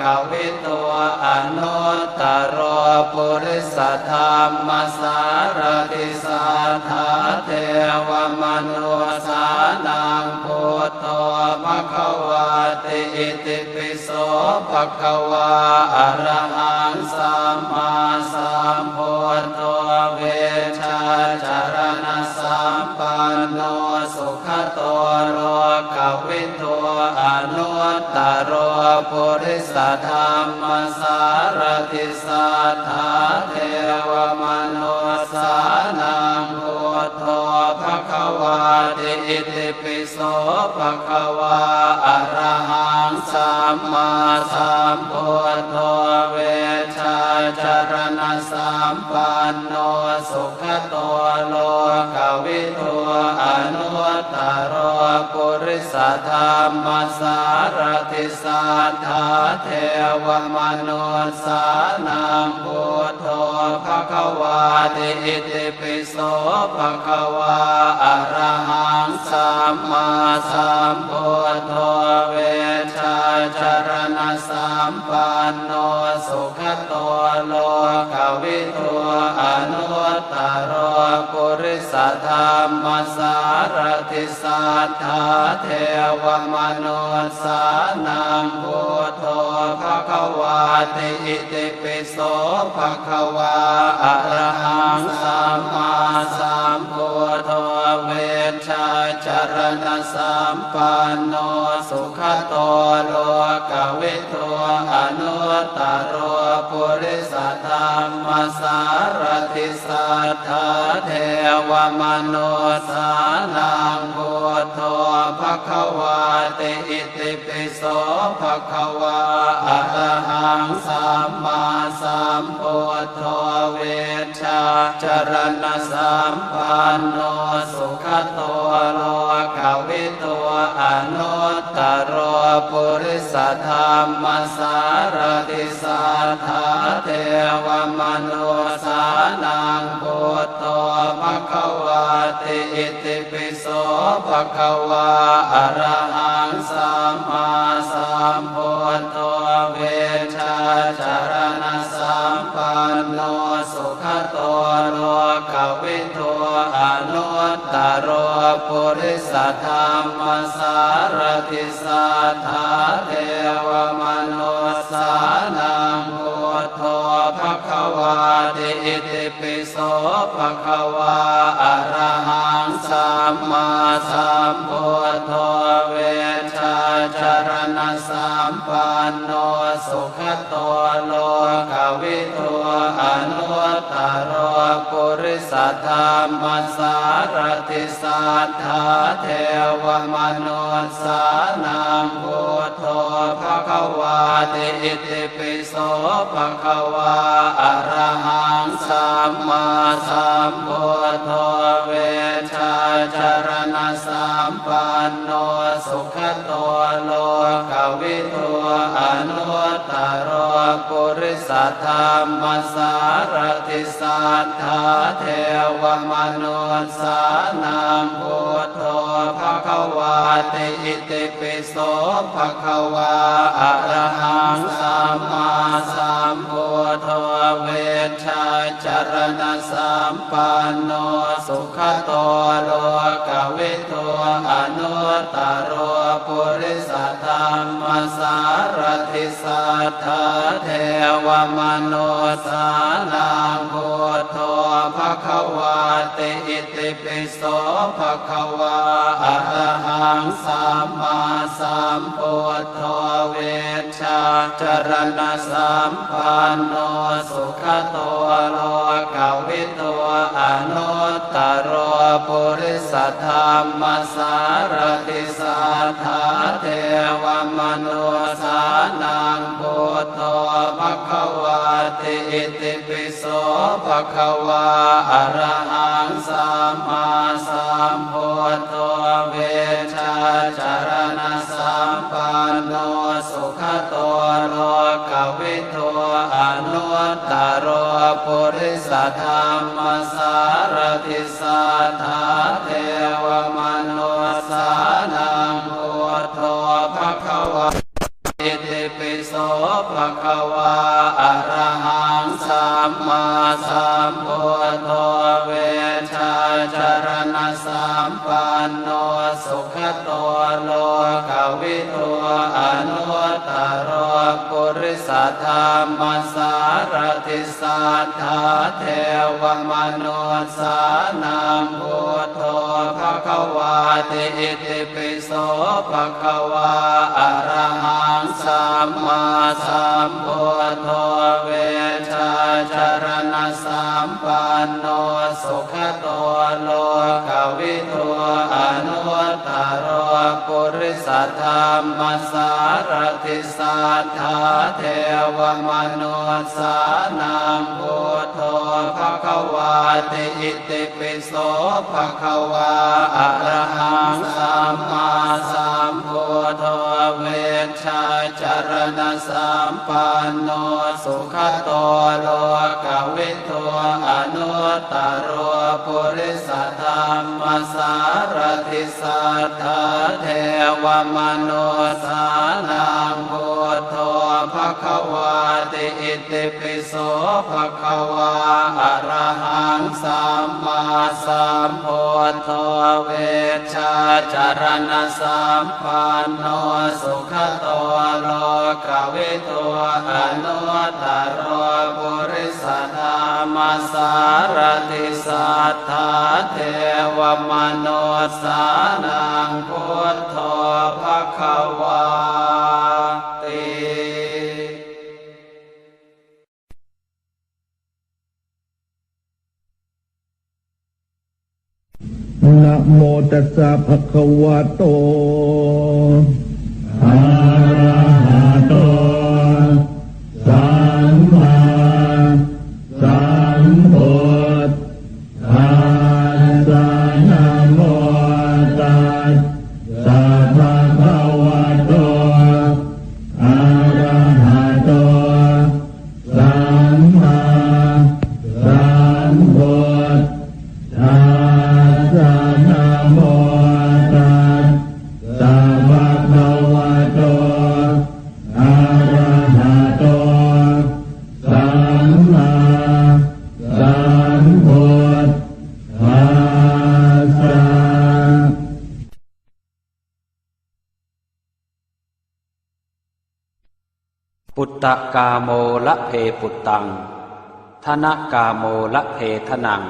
กวิทูอนุตตรปุริสธรรมสารติสัทธาเทวมนุษสานังพุทโธภควาติอิติปิโสภควาอะระหังสัมมาสัมพุทโธเวชชาจารณสัมปันโนสุขโตโลกวิทูอนุตตรปุริสธรรมสารติสัทธาเทวมนุษสานังพุทโธภควาติอิติปิโสภควาอะระหังสัมมาสัมพุทโธเวชชาจารณสัมปันโนสุขโตโลกวิทูอนุตตรปุริสธรรมสารติสัทธาเทวมนุษสานังพุทโธภควาติอิติปิโสภควาอะระหังสัมมาสัมพุทโธเวชชาจารณสัมปันโนสุขโตโลกวิทูอนุตตรปุริสธรรมสารติสัทธาเทวมนุษสานังพุทโธภควาติอิติปิโสภควาอะระหังสัมมาสัมพุทโธเวชชาจารณสัมปันโนสุขโตโลกวิทูอนุตตรปุริสธรรมสารติสัทธาเทวมนุษสานังพุทโธภควาติอิติปิโสภควาอะระหังสัมมาสัมพุทโธเวชชาจารณสัมปันโนสุขโตโลกวิทูอนุตตรปุริสธรรมสารติสัทธาเทวมนุษสานังพุทโธภควาติอิติปิโสภควาอะระหังสัมมาสัมพุทโธเวชชาจารณสัมปันโนสุขโตโลกวิทูอนุตตรปุริสธรรมสารติสัทธาเทวมนุษสานังพุทโธภควาติอิติปิโสภควาอะระหังสัมมาสัมพุทโธเวชชาจารณสัมปันโนสุขโตโลกวิทูอนุตตรปุริสธรรมสารติสัทธาเทวมนุษสานังพุทโธภควาติอิติปิโสภควาอะระหังสัมมาสัมพุทโธเวชชาจารณสัมปันโนสุขโตโลกวิทูอนุตตรปุริสธรรมสารติสัทธาเทวมนุษสานังพุทโธภควาติอิติปิโสภควาอะระหังสัมมาสัมพุทโธเวชชาจารณสัมปันโนสุขโตโลกวิทูอนุตตรปุริสธรรมสารติสัทธาเทวมนุษสานังพุทโธภควาติอิติปิโสภควาอะระหังสัมมาสัมพุทโธเวชชาจารณสัมปันโนสุขโตโลกวิทูอนุตตร ปุริสธรรมสารติสัทธาเทวมนุสานังพุทโธภควาติอิติปิโสภควาอะระหังสัมมาสัมพุทโธเวชาจารณะสัมปันโนสุขโตโลกวิทูอนุตตรปุริสธรรมสารติสัทธาเทวมนุสานังพุทโธภควาอิติปิโสภควาอะระหังสัมมาสัมพุทโธเวชาจารณะสัมปันโนสุขโตโลกวิทูอนุตตรปุริสธรรมสารติสัทธาเทวมนุสานังพุทโธภควาติอิติปิโสภควาอะระหังสัมมาสัมพุทโธเวชาจารณะสัมปันโนสุขโตโลกวิทูอนุตตรปุริสธรรมสารติสัทธาเทวมนุสานังพุทโธภควาติอิติปิโสภควาอะระหังสัมมาสัมพุทโธเวชาจารณะสัมปันโนสุขโตโลกวิทูอนุตตรปุริสธรรมสารติสัทธาเทวมนุสานังพุทโธภควาติอิติปิโสภควาอะระหังสัมมาสัมพุทโธเวชาจารณะสัมปันโนสุขโตโลกวิทูอนุตตรปุริสธรรมสารติสัทธาเทวมนุสานังพุทโธภควาตินะโมตัสสะภะคะวะโตอะระหะโตสัมมาสัมพุทธัสสะนะโมตัสสะภะคะวะโตอะระหะโตสัมมาสัมพุทธัสสะนะโมตัสสะภะคะวะโตอะระหะโตสัมมาสัมพุทธัสสะปุตตะกาโมละเพปุตตังธนกาโมละเพทนัง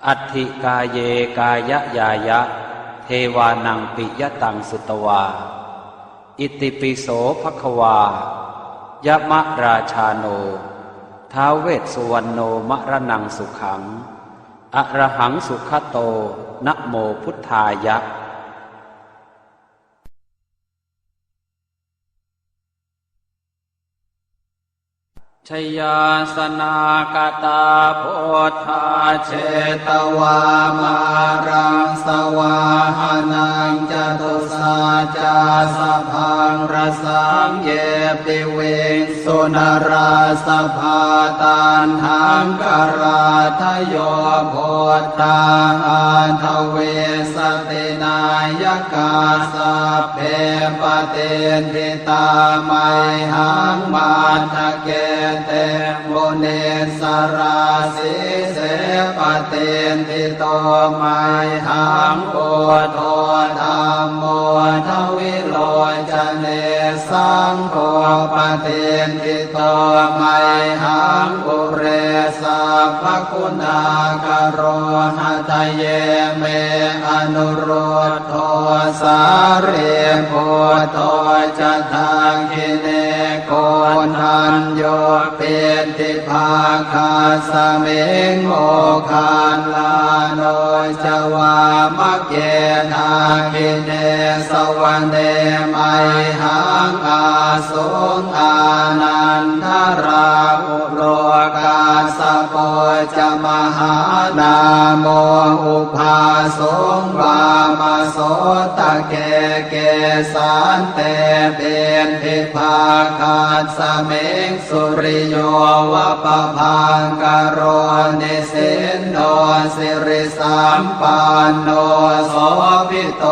อัตถิกาเยกายยายะเทวานังปิยตังสุตวาอิติปิโสภควายะมะราชาโนท้าวเวสสุวรรณโนมะระนังสุขังอะระหังสุขโตนะโมพุทธายะชยาสนากตาพุทธาเชตวามารังสวาหานังจตุสาจาสพังรสังเยปิเวงสุนราสภาตันหังกราทโยโพธาอันทเวสตินายกาสัพเพปเตนทิตาไมหังมาทะเกเตโมเนสราสิเสปเตนทิโตไมหังโอโทธัมโมทวิโลจเนสังโฆปเตนทิโตไมหังอุเร สัพพคุณากโรหะทะเยเมอนุรุตโทสารีปุตโตจะทังคิเนโกทันโยปิติภาคาสมิงโมคานลาโนจวามะเกทาคิเนสวรรเนไมหังอาสุงอานันทราอุโลกาสโปจะมหานาโมอุภาสงวามโสตะเกเกสันเตเป็นทิภาคาสเมงสุริโยวะปะพังกโรนิสินโนสิริสัมปันโนโสภิโต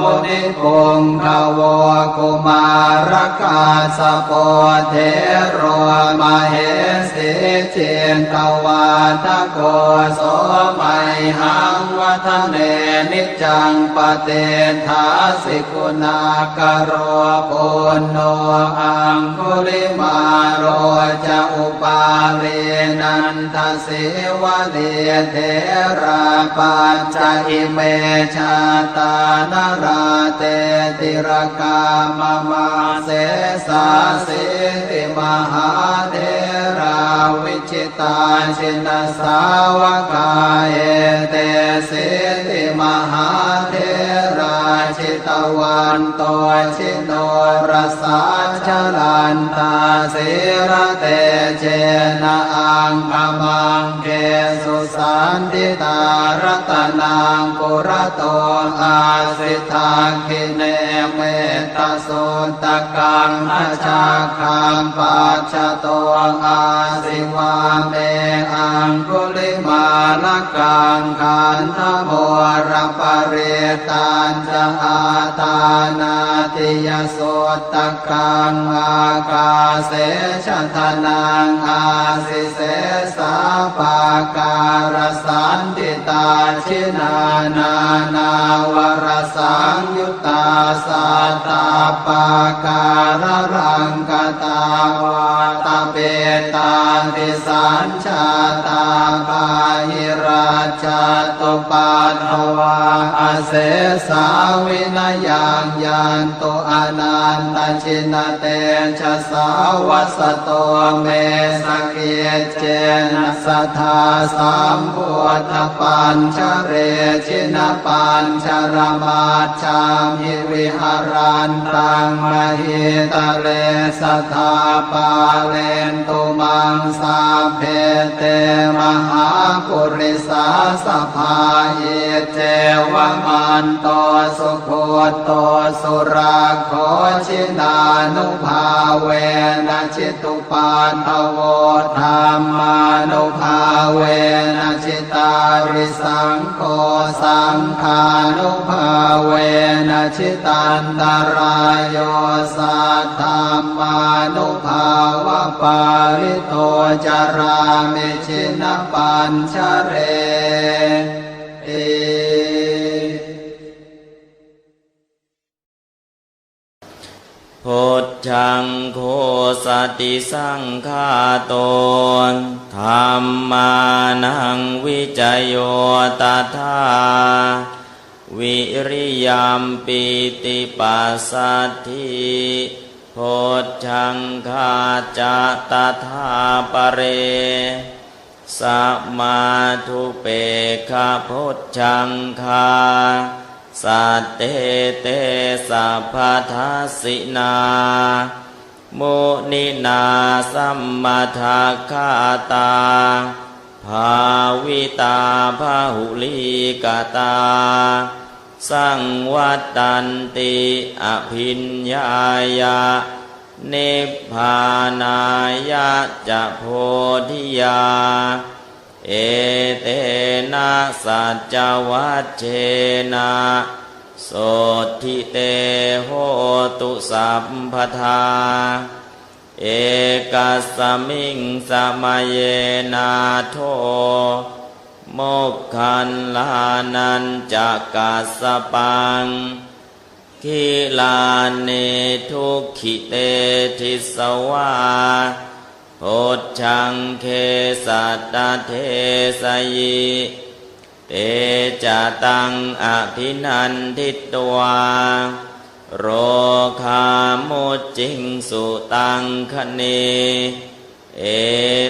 มุนิปุงขโวกุมารกาสโปเทโรมเหสีเจนตวาทโกโสมัยหังวัฒเนนิจังปเตทาสิกุณากโรปุณโนอังคุลิมาโรจะอุปาเรนันทสิวะเดเทราปัญจอิเมชาตานราเตติรกามมาเสสาสิติมหาเทราวิชิตาชินสาวกาเอเตสิติมหาเทราชิตวันโตชิโนรสาชลันตาสิระเตเจนะอังคมังเกสุสันติตารัตนังปุระโตอาสิทาคิเนเมตโสตกังอาชาคังปัจจโตอาสิวาเมอังคุลิมาลกังขันธโมรปเรตัญจะอาตานาติยโสตกังอากาเสชทนังอาสิเสสาปาการสันติตาชินานานาวรสังยุตตาสัตตาปาการรังกตาวาตเปตาติสัญชาตาภาหิราชตุปัฏฐวาอาเสสาวินยังยันตุอนันตชินเตชะสาวัสโตเมสเกเจนะสัทธาสัมพุทธปัญชเรชินปัญชรมาชามหิวิหารันตังมหิตะเลสัทธาปาเลนตุมังสาเพเตมหาปุริสาสภาเยเจวมันโตสุโคโตสุราโคชินานุภาเวนะจิตุปันทโวธรรมานุภาเวนะจิตาริสังโฆสังฆานุภาเวนะจิตันตรายโยสัทธามานุภาวะปาริโตจารามิชินปัญชเรเอพุทธังโฆสติสังฆาโตธัมมานังวิจโยตถาวิริยัมปิติปัสสัทธิพุทธังคาจะตถาปเรสัมมาทุเปขะพุทธังคาสัตเตเตสัพพทัสสินามุนินาสัมมาทัคคาตาภาวิตาภาหุลีกตาสังวัตตันติอภิญญายะนิพพานายะจะโพธิยาเอเตนะสัจจวัชเชนะโสทิเตโหตุสัพพทาเอกัสสมิงสมัยนาโทโมกขันลานันจักกัสสปังคิลาเนทุกขิเตทิสวา โพชังเคสัตตเทสยิเตจตังอภินันทิตวาโรคามุจิงสุตังคเนเอ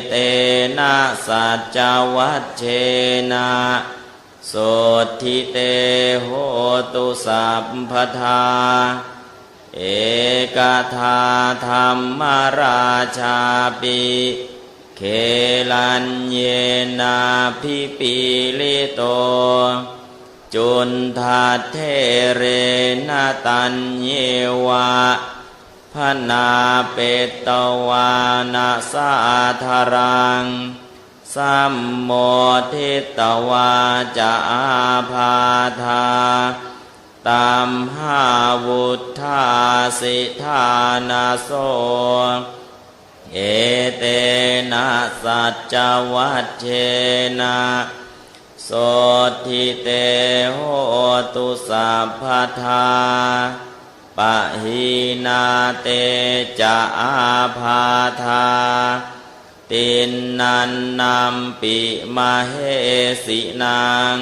เตนะสัจจวัชเชนะโสทิเตโหตุสัพพทาเอกทาธรรมราชาปิเคลัญเยนาภิปิลิโตจุนทัตเทเรนะตัญเยวะพนาเปตตวานาสาธารังสัมโมทิตวาจะอาภาธาตัมหาวุธาสิทานาโสเอเตนะสัจจวัชเชนะโสทิเตโหตุสัพพทาปะหินาเตจะอาภาธาตินนันนัมปิมเหสินัง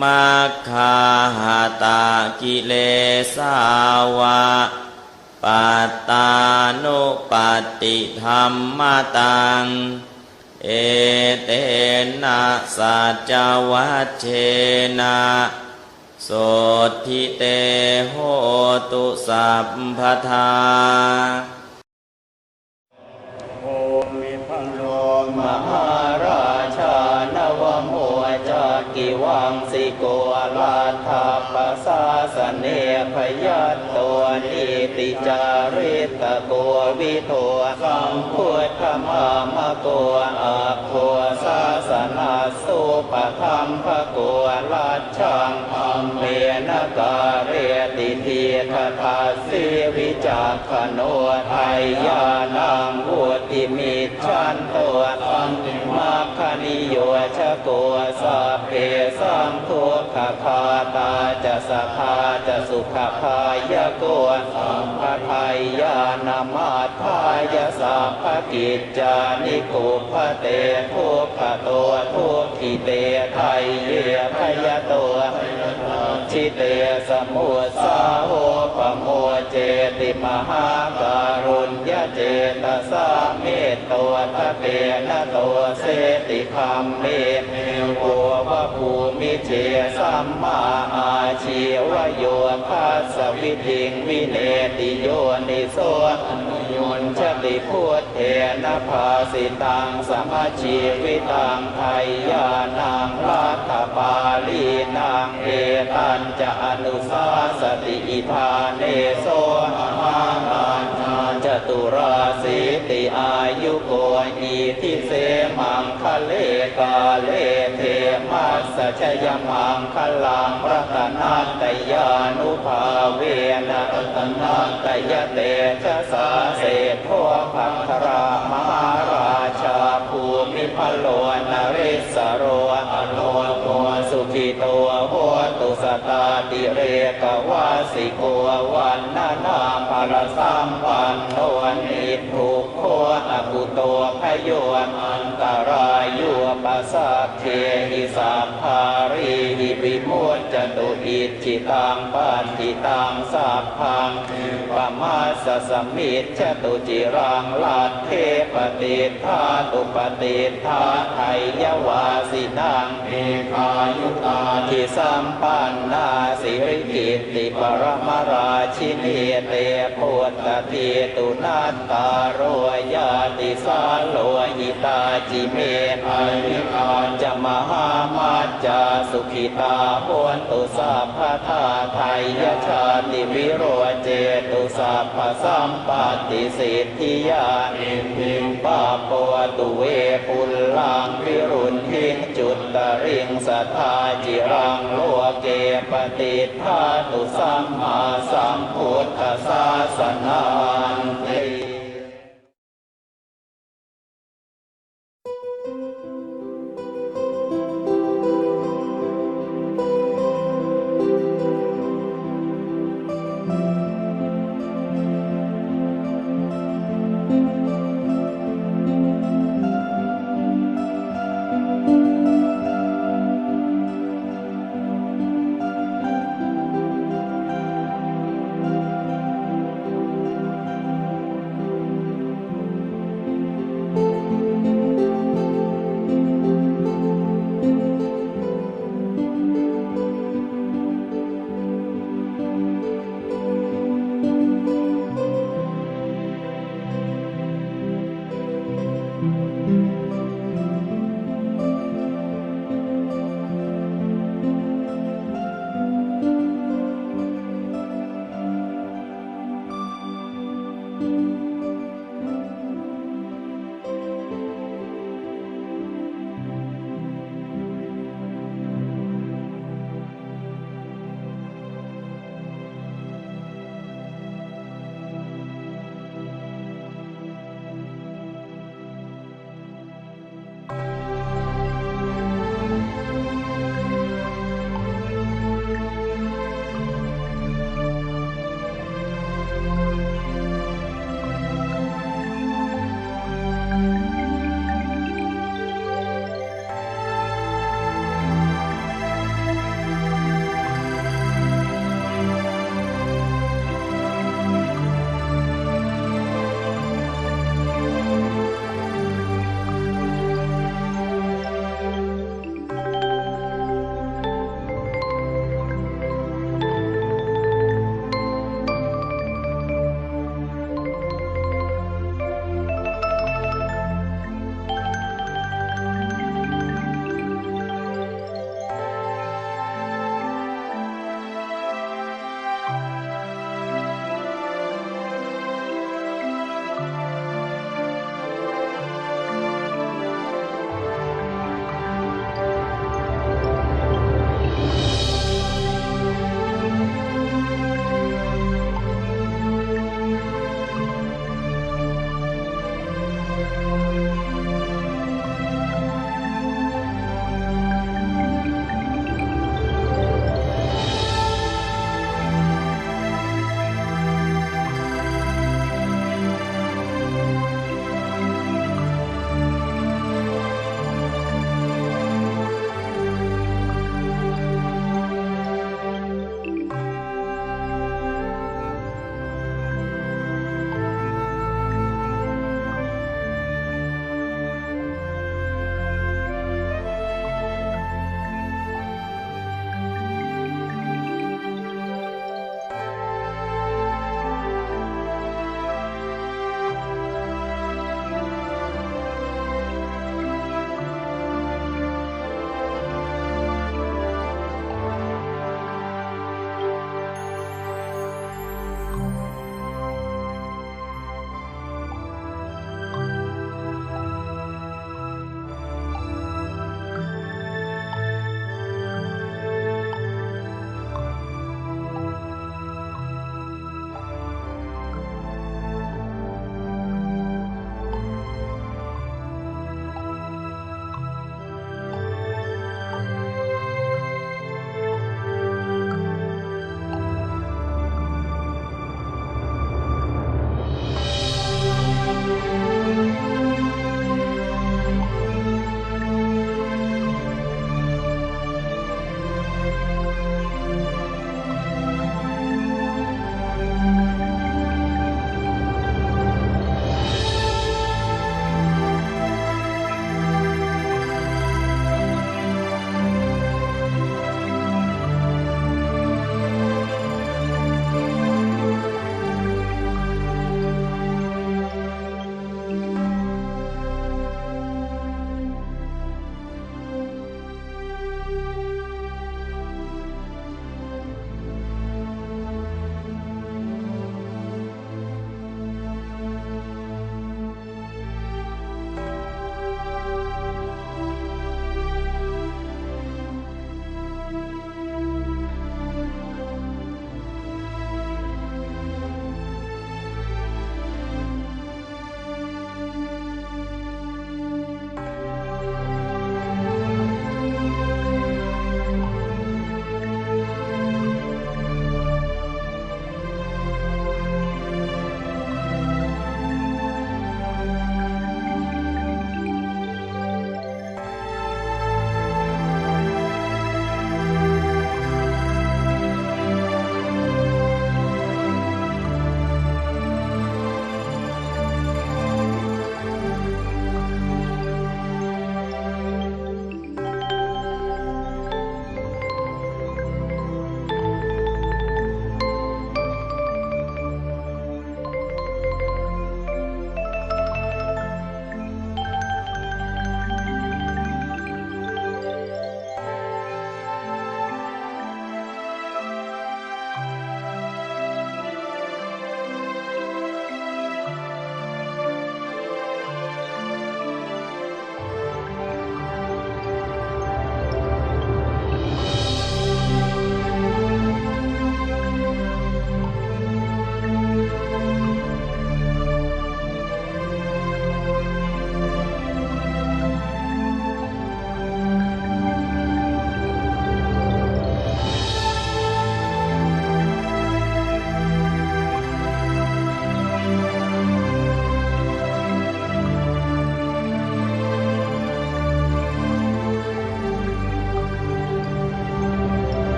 มัคคาหตากิเลสาวะปัตตานุปัตติธรรมตังเอเตนะสัจจวัชเชนะโสทิเตโหตุสัพพทาโอมิพโลมหาราชานวโมจักกิวังสิโกราธาปสาสเนพยัตตัวนิติจาริตโกวิโทสัมพุทธมามโกอาโคสาสนาสุปธรรมภโกราชังเมนการเรติทีทถาสิวิจักขโนไทยานังวุติมิชันตัวมัคคณิโยชโกสัพเพสังทุกขคาตาจะสภาจะสุขภายโกสัมภทายานามาทายาสัพพกิจจานิคุพเตทุกขตัวทุกขิเตไทยเยพยตัวชิเตสมุสาโหปโมเจติมหาการุญญเจตสาเมตตัวทะเตนะตัวเสติธรรมเมโววะภูมิเจสัมมาอาชีวโยคัสสวิทิงวิเนติโยนิโสยุนชติพุทเทนะภาสิตังสมาชีวิตังไทยานังรัตถปาลีนังเอตัญจะอนุสาสติอิธาเนโสมานันจตุราสีติอายุโกอีทิเสมังคะเลกาเลเทมัสสชยมังคลังรัตนัตตยานุภาเวนะรัตนัตตยเตชะสาเสโทภัทรามหาราชาภูมิพโลนริสโรอโลโกสุขิโตโหตุสตาติเรกวาสิโกวันนานาภรสัมปันโนนิทุกโคอกุโตพโยอันตรายโยปัสสัพเพหิสัพพารีหิวิมุตจตุอิจิตังปันติตังสัพพังปมาสสมิจจตุจิรังลัทเทปติธาตุปติธาไทยวาสินังเอกายุตาทิสัมปันนาสิริกิตติปรมราชินีเตโพตติตุนัตตาโรยาติสาโลหิตาจิเมอานิกาจมหามัจจาสุขิตาโหนตุสัพพทาไทยชาติวิโรเจตุสัพพสัมปติสิทธิยานิพิมปาปวตุเวปุลลังวิรุณหิงจุตตริงสัทธาจิรังโลเกปฏิธาตุสัมมาสัมพุทธศาสนาติ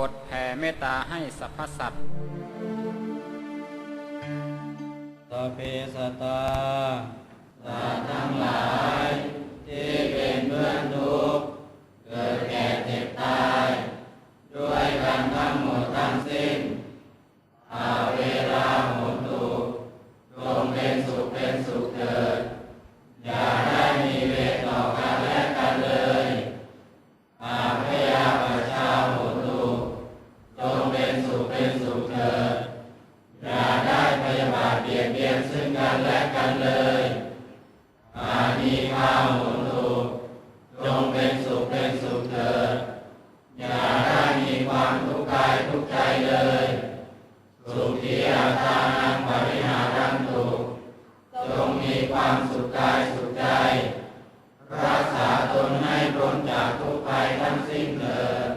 บทแผ่เมตตาให้สรรพสัตว์สัพเพสัตตาสัตว์ทั้งหลายที่เป็นเพื่อนทุกข์เกิดแก่เจ็บตายด้วยกันทั้งหมดทั้งสิ้นอาเวราโหนตุจงเป็นสุขเถิดอย่าได้มีเวรต่อกันและกันเลยอาพยาปชาโหนตุจงเป็นสุขเถิดอย่าได้พยาบาทเบียดเบียนซึ่งกันและกันเลยอานิฆาโหนตุจงเป็นสุขเถิดอย่าได้มีความทุกข์กายทุกข์ใจเลยสุขีอัตตานังปริหารันตุจงมีความสุขกายสุขใจรักษาตนให้พ้นจากทุกข์ภัยทั้งสิ้นเถิด